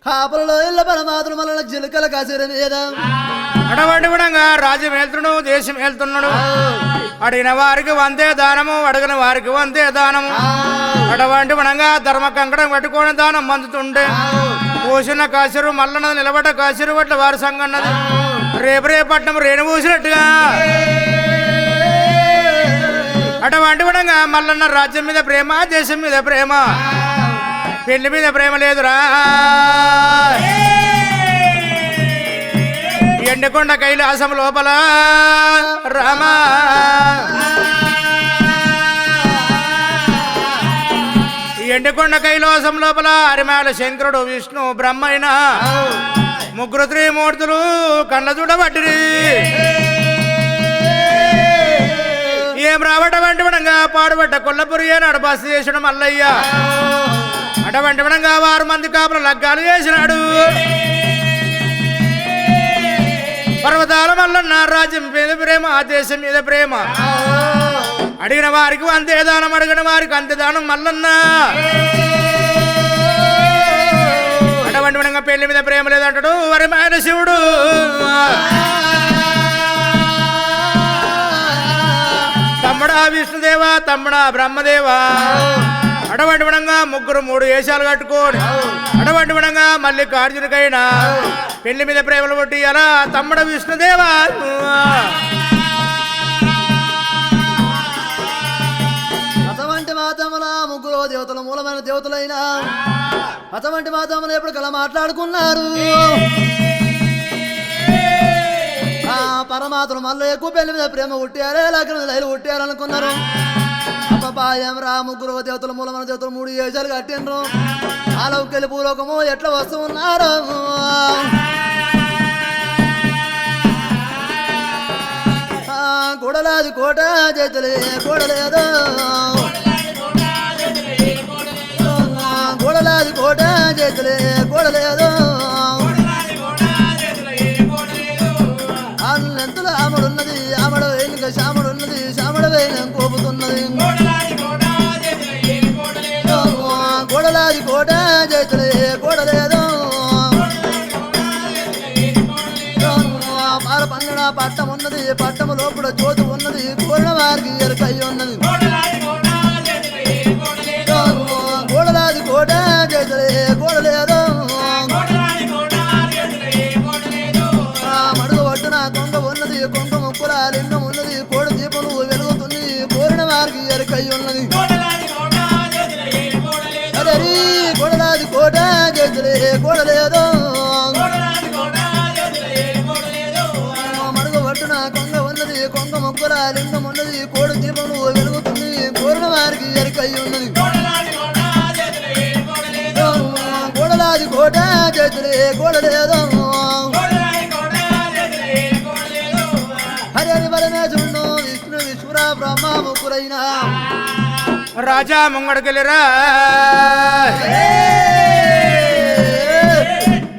కాపులలో ఇళ్ళ పరమాత్రులు మళ్ళీ చిలుకల కాసిర మీద అటువంటి విధంగా రాజ్యం వెళ్తున్నాడు దేశం వెళ్తున్నాడు అడిగిన వారికి వందే దానము అడిగిన వారికి వందే దానము అటువంటి విధంగా ధర్మ కంకణం పెట్టుకొని దానం అందుతుంటే పూసిన కాసిరు మల్లన్నది నిలబడ్డ కాసిరు పట్ల వారి సంగన్నది రేపట్నం రేణు పూసినట్టుగా అటువంటి విధంగా మల్లన్న రాజ్యం మీద ప్రేమ దేశం మీద ప్రేమ పెళ్లి మీద ప్రేమ లేదురా ఎండకొండ కైలాసం లోపల రామా ఎండకొండ కైలాసం లోపల అరిమాల శంకరుడు విష్ణు బ్రహ్మైన ముగ్గురు త్రిమూర్తులు కళ్ళ చూడబట్టిరి ఏం రావటవంటి విధంగా పాడుబడ్డ కొల్లపురి ఏనాడు బస్సు చేసిన మల్లయ్య అటువంటి విధంగా 6 మంది కాపుల లగ్గాలు చేసినాడు పర్వతాల మల్లన్న రాజ్యం మీద ప్రేమ ఆ దేశం మీద ప్రేమ అడిగిన వారికి అంతే దానం అడిగిన వారికి అంతే దానం మల్లన్న అటువంటి విధంగా పెళ్లి మీద ప్రేమ లేదంటాడు వరమైన శివుడు తమ్ముడా విష్ణుదేవా తమ్ముడా బ్రహ్మదేవా అటువంటి విధంగా ముగ్గురు 3 వేషాలు కట్టుకోని అటువంటి విధంగా మల్లికార్జునికైనా పెళ్లి మీద ప్రేమలు కొట్టి అలా తమ్ముడ విష్ణుదేవా అటువంటి మాతముల ముగ్గురు దేవతల మూలమైన దేవతలైనా అటువంటి మాతములు ఎప్పుడు కల మాట్లాడుకున్నారు ఆ పరమాత్మ మళ్ళీ ఎక్కువ పెళ్లి మీద ప్రేమ ఉట్టారే లగ్నం లైలు ఉట్టారనుకున్నారు అప్పపాయం రా ముగ్గురు దేవతల మూలమైన దేవతలు 3 వేషాలు కట్టిండ్రు ఆలోకెళ్ళి భూలోకము ఎట్లా వస్తూ ఉన్నారు కూడలాది కోట చేతులే కూడలేదు కూడలాది కోట చేతులే కూడలేదు ఆళ్ళెంతలో ఆమడున్నది ఆమడ వేలిక శామడున్నది శామడ వేలం కోపుతున్నది కూడలాది కోట చేతులే కూడలేదు పన్నెండు పట్టం ఉన్నది పట్టము లోపల జ్యోతి ఉన్నది కోరిన వారికి ఎరుకై ఉన్నది గోడలాది కోట చేతులే గోడలేదు మడుగు ఒడ్డున కొంగ ఉన్నది కొంగ ముక్కుల లింగం ఉన్నది కోడి దీపము వెలుగుతుంది కోరిన వారికి ఎరుకై ఉన్నది అదే గోడలాది కోట చేతులే గోడలేదు ఒడ్డున కొంగ ఉన్నది కొంగ మొక్కల లింగం ఉన్నది కోడి దీపము వెలుగుతుంది కోరిన వారికి ఎరుకై ఉన్నది గోడలాది కోట చేతులే గోడలేదు హరి హరి పరమేశ్వరుడు విష్ణు విశ్వర బ్రహ్మ ముగ్గురైన రాజా ముంగడికెళ్ళిరా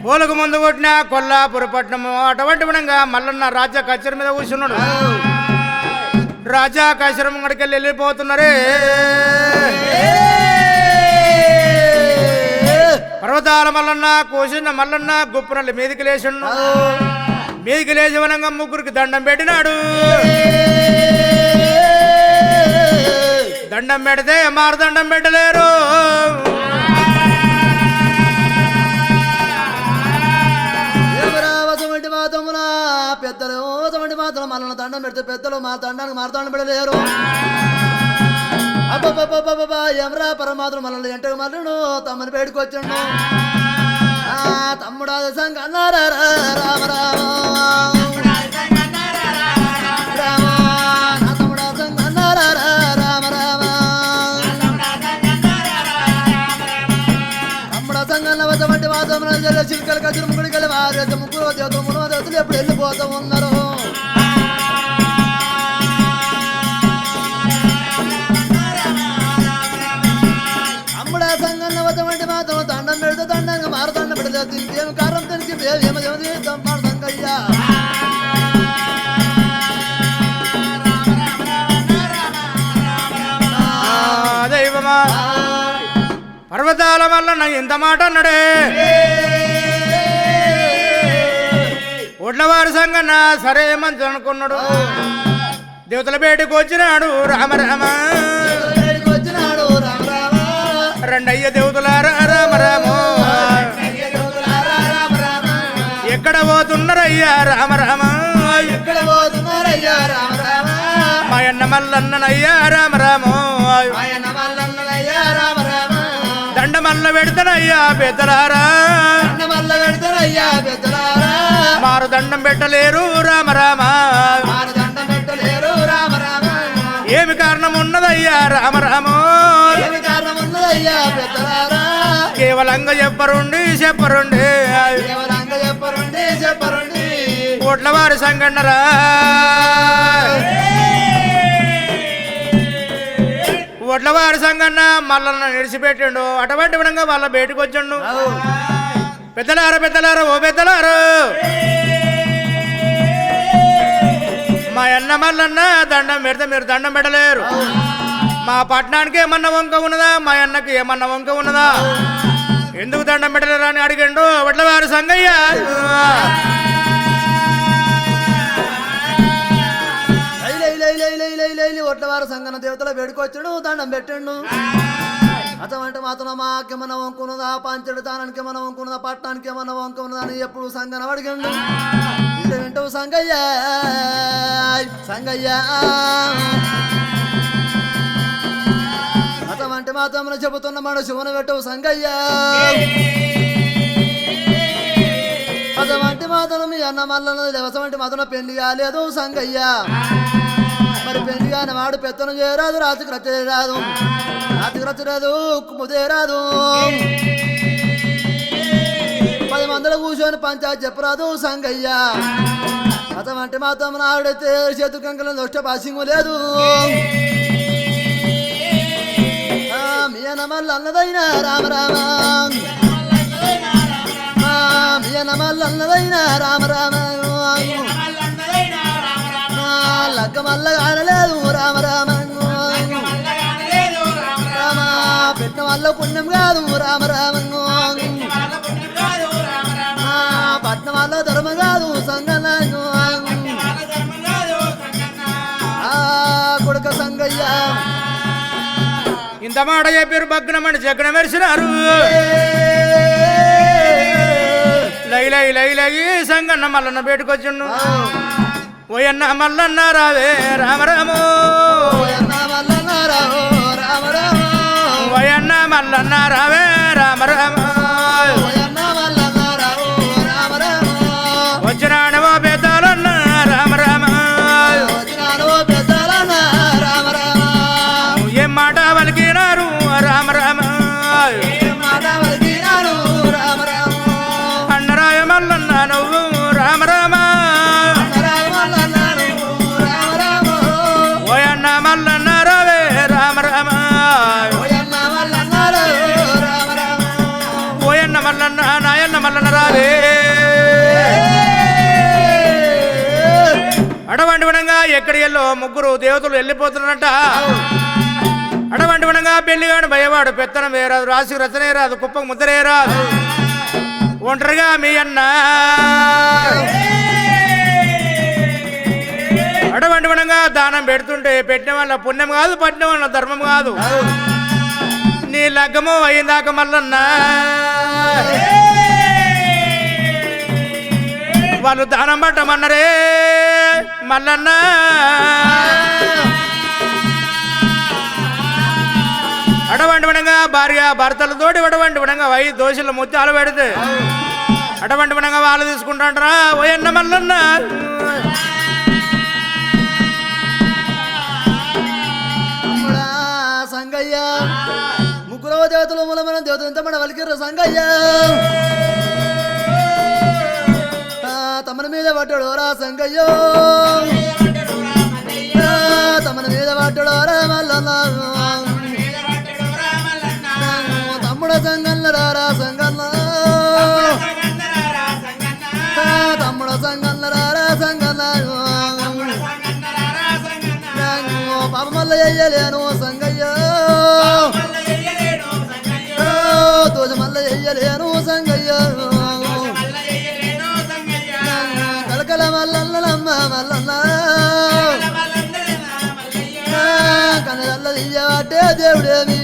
కోలకు ముందు కొట్టిన కొల్లాపుర పట్టణము అటువంటి విధంగా మల్లన్న రాజా కచేరి మీద కూర్చున్నాడు రాజా కచేరి ముంగడికెళ్ళి వెళ్ళిపోతున్నారే పర్వతాల మల్లన్న కోసిన మల్లన్న గుప్పనల్లి మీదికి లేచిండు మీదికి లేచి వినంగా ముగ్గురికి దండం పెట్టినాడు దండం పెడితే మారు దండం పెట్టలేరు పెద్దలు అటువంటి మాత్రం మనల్ని దండం పెడితే పెద్దలు మా దండానికి మారుతాండం పెడలేరు అబ్బా ఎమరా పరమాత్మ మనల్ని ఎంటకు మళ్ళీ తమ్మని పేడుకొచ్చిండు తమ్ముడా సంగ అన్నారా రామ రామ తమ్ముడా సంగ అన్నారా రామ రామ తమ్ముడా సంగన్న వద్ద మాత్రం చిలుకలు కచ్చిన ముగ్గుడికి వెళ్ళి వారి ముగ్గురు దేవతలు 3 దేవతలు ఎప్పుడు వెళ్ళిపోతూ ఉన్నారు అమ్ముడా సంగన్న వద్ద మాత్రం దండం పెడితే దండంగా మారుదండం పెడితే దీనికి ఏమి కారణం తెలిసి ఏమో మారుదంగయ్యా దైవమా పర్వతాల వల్ల నా ఎంత మాట అన్నాడే ఒడ్లవారి సంగన్న సరే మంచి అనుకున్నాడు దేవతల బయటకు వచ్చినాడు రామ రామ రెండయ్య దేవతలారా రామ రామ ఎక్కడ పోతున్నారయ్యా రామ రామ ఎక్కడ పోతున్నారయ్యా రామ రామ మాయన్న మల్లన్నయ్యా రామ రామ దండ మల్ల పెడతానయ్యా పెద్దలారా మారు దండం పెట్టలేరు రామ రామ ఏమి కారణం ఉన్నదయ్యా రామ రామ కేవలంగా చెప్పరుండి కోట్ల వారి సంగన్నరా వడ్లవారి సంగన్న మల్లన్న నిడిచిపెట్టిండు అటువంటి విధంగా వాళ్ళ బయటకు వచ్చిండు పెద్దలారా ఓ పెద్దలారు మా అన్న మల్లన్న దండం పెడితే మీరు దండం పెట్టలేరు. మా పట్టణానికి ఏమన్నా వంక ఉన్నదా, మా అన్నకి ఏమన్నా వంక ఉన్నదా, ఎందుకు దండం పెట్టలేరు అని అడిగిండు వడ్లవారి సంగయ్య. ఒట్లవారు సంగన దేవతల వేడుకొచ్చాడు, దండం పెట్టండు. అతమంటే మాత్రం మాకేమన్నా వంకున్నదా, పంచడు తానానికి ఏమన్నా వంకున్నదా, పట్టణానికి ఏమన్నా వంక ఉన్నదా అని ఎప్పుడు సంగన అడిగిండు. ఇంటి వింటూ సంగయ్య సంగయ్య అతమంటే మాత్రం చెబుతున్న మన శివున పెట్టవు సంగయ్య. అతమంటే మాత్రం మీ అన్న మల్లన్న దేవసమంటే మాత్రం పెళ్లి కాలేదు సంగయ్య. మరి పెళ్లి కాని వాడు పెత్తనం చేయరాదు, రాత్రికి రచ్చరాదు, రాత్రికి రచ్చరాదు, ముదేరాదు, 10 మందిలో కూర్చొని పంచాయతీ చెప్పరాదు సంగయ్య. అతమంటే మాత్రం ఆవిడైతే చేతు కంకల దొష్ట పాసింగు లేదు. మీ అన్న మల్ల అన్నదైనా రామ రామ, మీ అన్న మల్ల అన్నదైనా రామ రామ, లక్క మల్ల కానలేదు రామ రామ, రామ పెట్టిన వల్ల పుణ్యం కాదు రామ రామ, పట్నం వల్ల ధర్మం కాదు సంగన, కొడుక సంగయ్య. ఇంత మాట చెప్పారు బగ్నమని జగ్గన మెరిసినారు. లై లై లై లై సంగన్న మల్లన్న బయటకొచ్చిండు. ఓయన్న మల్లన్న రావే రామ రామో, ఓయన్న మల్లన్న రావే రామ రామ, వచ్చినాడవో పెద్దలన్న రామ రామ, ఏం మాట వలికినారు రామ రామ, అన్నరాయ మల్లన్న నువ్వు రామ రామ, ఓయన్న మల్లన్న రావే రామ రామ, ఓయన్న మల్లన్న నాయన్న మల్లన్న రావే. అడవంటి వినంగా ఎక్కడి ఎల్లో ముగ్గురు దేవతలు వెళ్ళిపోతున్నట్ట. అడవంటి వినంగా పెళ్లిగాడు భయవాడు పెత్తనం వేరాదు, రాసి రచనే రాదు, కుప్పకు ముద్దరే రాదు, ఒంటరిగా మీ అన్న. అడవంటి వినంగా దానం పెడుతుంటే పెట్టిన వల్ల పుణ్యం కాదు, పట్టిన వల్ల ధర్మం కాదు. నీ లగ్గము అయిందాక మల్లన్న వాళ్ళు దానం పట్టమన్నరే మల్లన్న. అటువంటి విధంగా భార్య భర్తలతోటి అటువంటి విధంగా 5 దోశల ముత్యాలు పెడితే అటువంటి విధంగా వాళ్ళు తీసుకుంటాంటారా ఓయన్న మల్లన్న. సంగయ్య ముగ్గురవ దేవతలు మూలమైన దేవతలు ఎంత మన వలికిర్ర సంగయ్య. తమన మీద పడ్డాడోరా సంగయ్యో, తమన మీద పడ్డాడోరా మల్లన్న, తమ్ముడ సంగన్న రారా సంగన్న, తమ్ముడ సంగన్న రారా సంగన్న, పాప మల్ల ఎయ్యలేను సంగయ్యో, దోష మల్ల ఎయ్యలేను సంగయ్యో, కలకల మల్లన్నలమ్మ మల్లన్న, కనగల్ల దియ్యవాటే దేవుడేమి,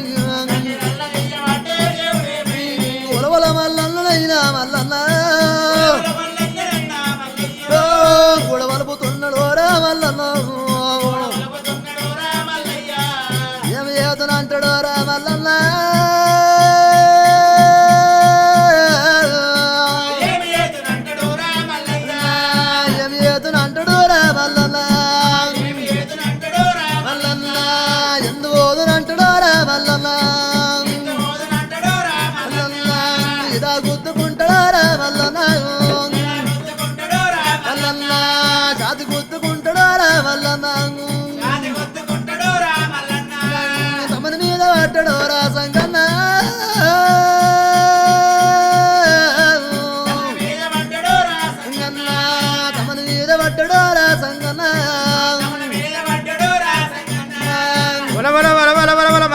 ఉలవల మల్లన్నలైనా మల్లన్న, గుడవలుపుతున్నాడు రా మల్లన్న, ఏమి ఏతనంటాడో రా మల్లన్న, ఏమి ఏతనంటాడు రా మల్లన్న, మల్లన్న ఎందు ఓదునంటాడో రా మల్లన్న,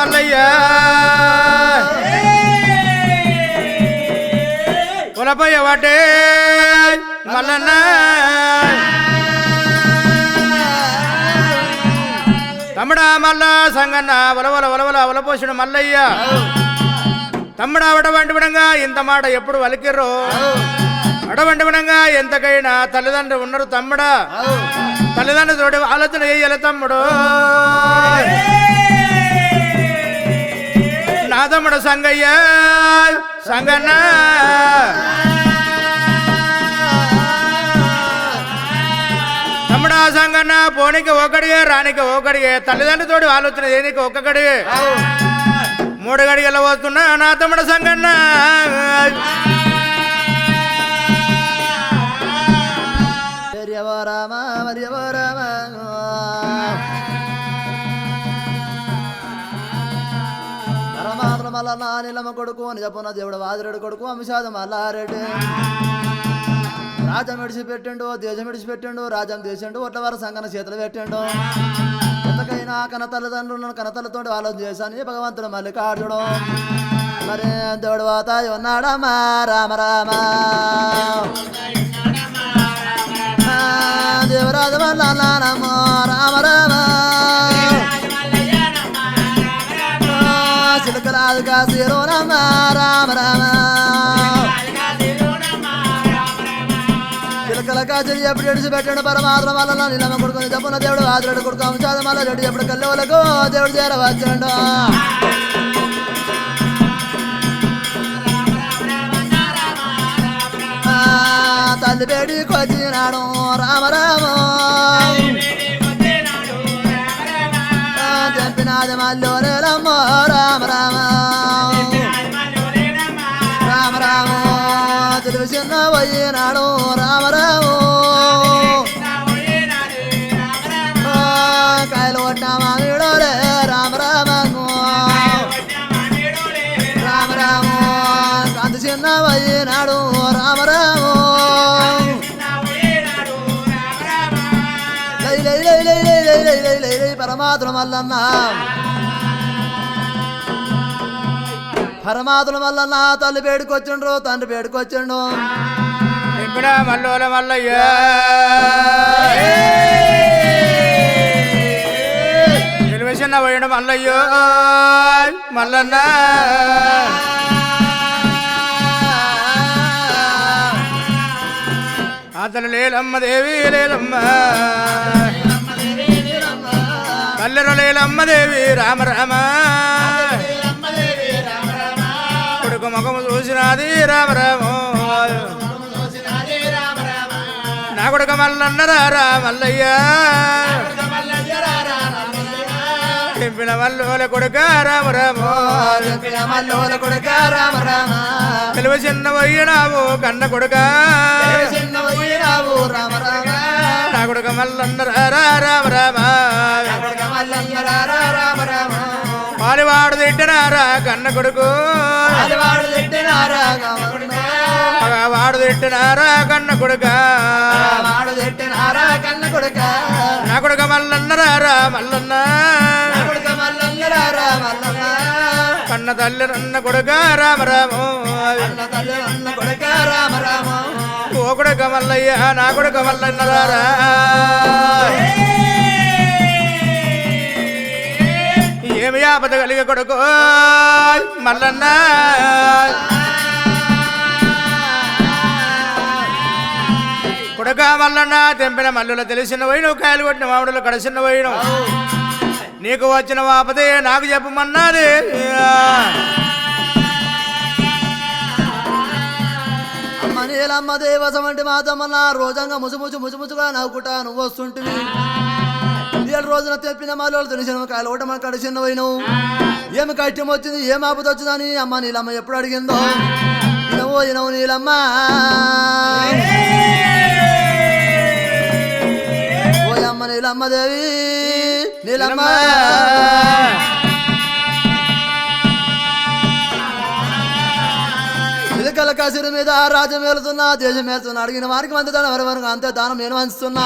మల్లయ్య కులపయ్య వాటే మల్లన్న తమ్ముడా మల్ల సంగన్న వలవల వలవల వలపోసుడు మల్లయ్య తమ్ముడా అటువంటి విధంగా ఇంత మాట ఎప్పుడు వలికిర్రో అటువంటి విధంగా ఎంతకైనా తల్లిదండ్రులు ఉన్నారు తమ్ముడా తల్లిదండ్రులు తోటి ఆలోచన చేయాలి తమ్ముడు నా తమ్ముడు సంగయ్య సంగన్న తమ్ముడా సంగన్న పోనీకి ఒకడిగే రానికి ఒకడిగే తల్లిదండ్రులతోటి ఆలోచన చేయనికి ఒక్కడిగే 3 గడిగల వస్తున్నా నా తమ్ముడు సంగన్న రామ రామ పరమాత్మ మల్ల నానిలమ్మ కొడుకు అని చెప్పున దేవుడు వాదిరెడ్డి కొడుకు అంశాద మల్లారెడ్డి రాజం విడిచిపెట్టిండు దేశం విడిచిపెట్టిండు రాజం దేశండు ఒట్ల వారు సంగన చేతులు పెట్టిండు ఎంతకైనా కనతల్లిదండ్రులను కనతలతోటి ఆలోచన చేశాను భగవంతుడు మల్లికార్జుడు మరి దేవుడు వాతాయి ఉన్నాడమ్మా రామ రామ దేవరాజ వల్ల నానమ్మ రామ రామ చిలకరాజు కాశీరోనమ్మ రామ రామ చిలకల కాచరి ఎప్పుడు ఎడిచిపెట్టాడు పరమాత్మ వల్ల నిలమ కొడుకుని చెప్పున దేవుడు ఆదిరెడ్డి కొడుకు అంశాద మల్ల రెడ్డి ఎప్పుడు కల్లెవలకు దేవుడు చేరవచ్చాడు తల్లి పేడికి వచ్చినాడు రామ రామ చంపినాది మల్లోరేలమ్మ రామ రామ రామ రామ తెలుగు చిన్న పోయినాడు రామ రామ కాయలు కొట్టిన మామిడోలే రామ రామ రామ రామ కాంతి చిన్న పోయినాడు రామ రామ పరమాత్మ మల్లన్న పరమాత్మ మల్లన్న తల్లి పేడుకొచ్చిండ్రు తండ్రి పేడుకొచ్చిండు మల్లోల మల్లయ్య నిలవేసిన పోయిన మల్లయ్యో మల్లన్న అతను లేలమ్మ దేవి లేలమ్మ కల్లెర లేలమ్మ దేవి రామ రామ కొడుకు ముఖము చూసినది రామ రామ నా కొడుకు మల్లన్న రా మల్లయ్య తెంపిన మల్లోల కొడుక రామ రామ తెలుగు చిన్న పోయినావు కన్న కొడుక నా కొడుక మల్లన్న రా రామ రామ పాలివాడు తిట్టినారా కన్న కొడుకు వాడు తిట్టినారా కన్న కొడుక నా కొడుక మల్లన్న రా మల్లన్న కన్న తల్లి రన్న కొడుక రామ రామ ఓ కొడుక మల్లయ్య నా కొడుక మల్లన్న రా ఏమి ఆపద కలిగే కొడుకు మల్లన్న కొడుక మల్లన్న తెంపిన మల్లులో తెలిసిన పోయినవు కాయలు కొట్టిన మామిడిలో కడిసిన పోయినవు నీకు వచ్చిన ఆపదే నాకు చెప్పమన్నది అమ్మ నీలమ్మ దేవసం అంటే మాతమ్మన్న రోజంగా ముసుముసుగా నవ్వుకుంటా నువ్వు వస్తుంటివి 7 రోజున తెప్పిన మళ్ళీ తెలిసిన కాయలు ఒకటి మన కడిచిన పోయినావు ఏమి కష్టం వచ్చింది ఏం ఆపద వచ్చిందని అమ్మ నీలమ్మ ఎప్పుడు అడిగిందో ఇనవు నీలమ్మ ఓయమ్మ నీలమ్మ దేవి నీలమ్మ చిలకల కసిరి మీద రాజ్యం వెళ్తున్నా దేశం వెళ్తున్నా అడిగిన వారికి మంది దానం ఎవరెవరికి అంతే దానం నేను వంచుతున్నా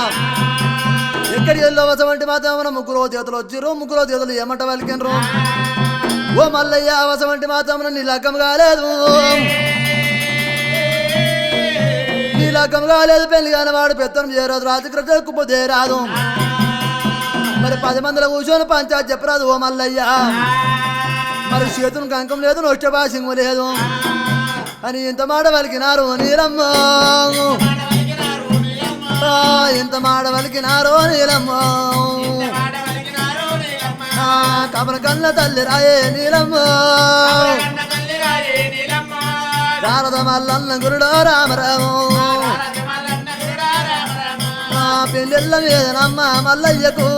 ఎక్కడి వెళ్ళవస వంటి మాత్రం ముగ్గురు చేతులు వచ్చిర్రు ముగ్గురు చేతులు ఏమంట వలికినరు ఓ మల్లయ్య వసవంటి మాత్రం నీ లగ్గం కాలేదు నీ లగ్గం కాలేదు పెళ్లి కాని వాడు పెత్తనం చేయరాదు రాత్రి కృతకుపోతే రాదు మరి 10 మందిలో కూర్చొని పంచాయతీ చెప్పరాదు ఓ మల్లయ్య మరి చేతును కంకం లేదు నొష్ట భాషంగు లేదు అని ఇంత మాట వలికినారు నీలమ్మ ఇంత మాట వలికినారు నీలమ్మ కమల కన్న తల్లి రాయే నీలమ్మ శారద మల్లన్న గురుడో రామరాము పెళ్ళిళ్ళ మీదనమ్మ మల్లయ్యకు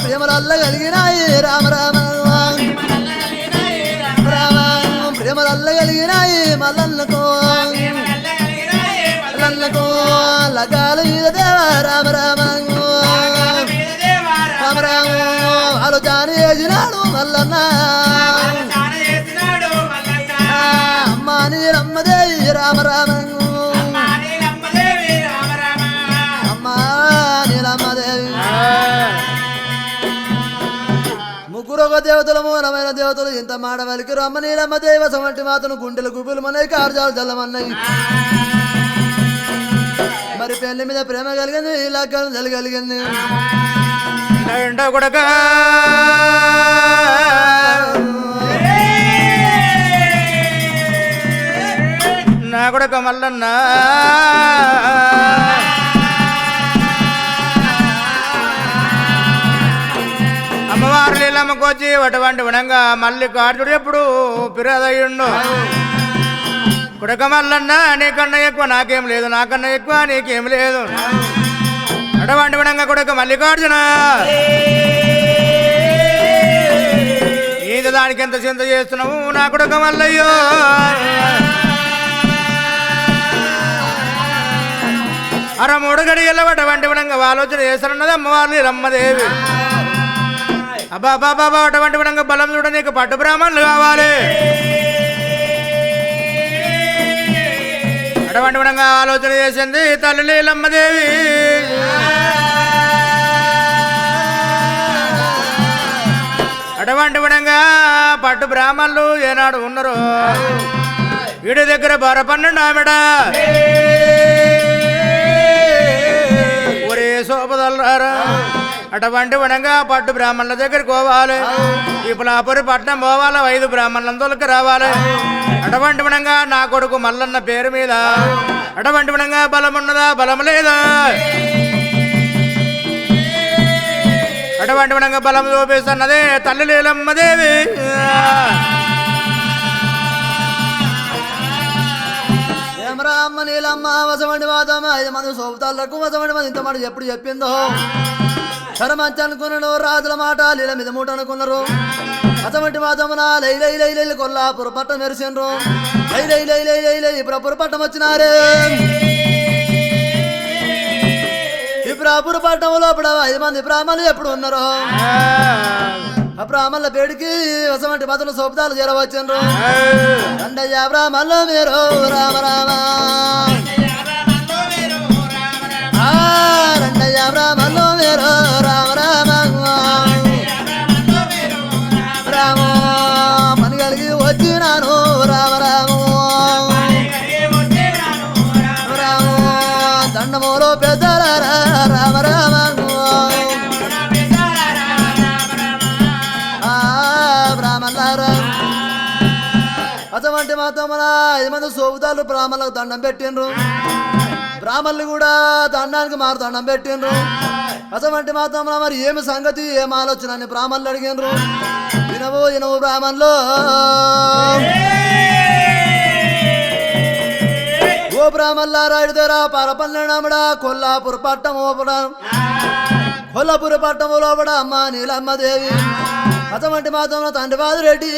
ప్రేమలల్ల కలిగినాయి రామరామ ప్రేమలల్ల కలిగినాయి మల్లన్నకు మల్లన్నకు లగాల మీద దేవ రామరామ రామరామ వాళ్ళు జాని చేసినాడు మల్లన్న అమ్మ నీరమ్మదేవి రామరామ అమ్మ నీలమ్మదేవి ముగ్గురు ఒక దేవతలు మూలమైన దేవతలు ఇంత మాట వలికి రమ్మ నీలమ్మ దేవ వంటి మాతను గుండెలు గుబులు మనయి కార్యాలు జల్లమన్నాయి మరి పెళ్లి మీద ప్రేమ కలిగింది ఇలా కలిగింది కొడక నా కొడక మల్లన్న అమ్మవారు నీళ్ళమ్మకు వచ్చి అటువంటి వినంగా మళ్ళీ కార్చుడు ఎప్పుడు పిరదయ్యుండు కొడక మల్లన్న నీకన్నా ఎక్కువ నాకేం లేదు నాకన్నా ఎక్కువ నీకేం లేదు అటువంటి వినంగా కొడక మల్లికార్జున ఈత దానికి ఎంత చింత చేస్తున్నావు నా కొడక మల్లయ్యో అర 3 గడియల అటువంటి వినంగా ఆలోచన చేస్తున్నది అమ్మవారిని రమ్మదేవి అబ్బా బాబా అటువంటి విధంగా బలం చూడ నీకు పట్టు బ్రాహ్మణులు కావాలి అటువంటి విధంగా ఆలోచన చేసింది తల్లి నీలమ్మదేవి అటువంటి విధంగా పట్టు బ్రాహ్మణులు ఏనాడు ఉన్నారు వీడి దగ్గర 12 ఆమెడ ఒరే శోభదల్లారా అటువంటి విధంగా పట్టు బ్రాహ్మణుల దగ్గరికి పోవాలి ఇప్పులాపురి పట్నం పోవాలి 5 బ్రాహ్మణులందరికి రావాలి అటువంటి విధంగా నా కొడుకు మల్లన్న పేరు మీద అటువంటి విధంగా బలం ఉన్నదా బలం లేదా అటువంటి విధంగా బలం చూపిస్తున్నదే తల్లి నీలమ్మదేవి రామ్మ నీలమ్మ వసవంటి మాతమ్మ 5 మంది సోపుతాళ్ళకు వసవంటి మంది ఇంత మాట ఎప్పుడు చెప్పిందో సరే మంచి అనుకున్నాడు రాజుల మాట లీల మీద మూట అనుకున్నారు అటువంటి మాతమ్మన లై కొల్లాపుర పట్టం మెరిసిండ్రు లై ఇప్పుడు పట్టం వచ్చినారే ఇప్పుడు అపుర పట్టం లోపల 5 మంది బ్రాహ్మణులు ఎప్పుడు ఉన్నారు ఆ బ్రాహ్మణుల పేడికి వసవంటి మాతలు సోపుతాలు చేరవచ్చిండ్రు రండయ్య బ్రాహ్మణులు మీరు రామ రామ రండయ్య బ్రాహ్మణులు మీరు రామ రామ రామ పని కలిగి వచ్చినాను రామ రామ రామ దండములో పెద్దల రామ రామ బ్రాహ్మణులారా అటువంటి మాత్రం 5 మంది సోపుతాలు బ్రాహ్మణులకు దండం పెట్టిండ్రు బ్రాహ్మణులు కూడా దండానికి మారు దండం పెట్టిండ్రు అటువంటి మాత్రం మరి ఏమి సంగతి ఏం ఆలోచన అని బ్రాహ్మణులు అడిగినరు వినవు బ్రాహ్మణులు ఓ బ్రాహ్మణులారా ఇడతారా పరపల్లెనమ్మడా కొల్లాపుర పట్టం కొల్లాపుర పట్టం లోపల అమ్మ నీలమ్మదేవి అటువంటి మాత్రం తండ్రి బాదురెడ్డి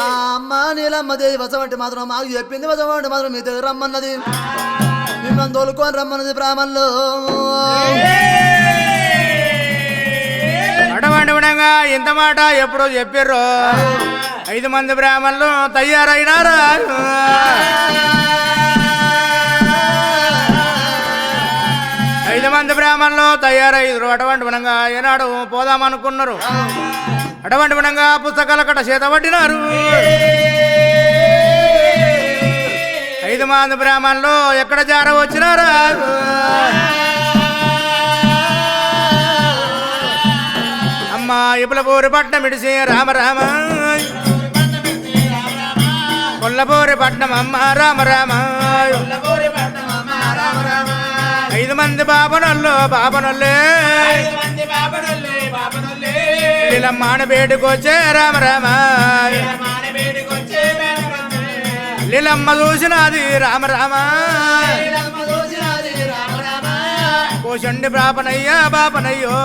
అమ్మ నీలమ్మదేవి వసవంటి మాత్రం మాకు చెప్పింది వసవంటి మాత్రం మీ దగ్గర రమ్మన్నది మిమ్మల్ని తోలుకొని రమ్మన్నది బ్రాహ్మణులు అటువంటి విధంగా ఇంత మాట ఎప్పుడో చెప్పారు 5 మంది బ్రాహ్మణులు తయారైనారా 5 మంది బ్రాహ్మణులు తయారయ్యారు. అటువంటి వినంగా ఏనాడు పోదామనుకున్నారు. అటువంటి వినంగా పుస్తకాల కట్ట చేత పట్టినారు. 5 మంది బ్రాహ్మణులు ఎక్కడ జార వచ్చినారా? అమ్మ ఇపులపూరి పట్నం ఇడిసి రామ రామ, కొల్లపూరి పట్నం అమ్మ రామ రామ. 5 మంది బాబనొల్లే లీలమ్మాన బేటికొచ్చే రామ రామ. లీలమ్మ చూసినది రామ రామ, కోశండి బాపనయ్యా బాపనయ్యో.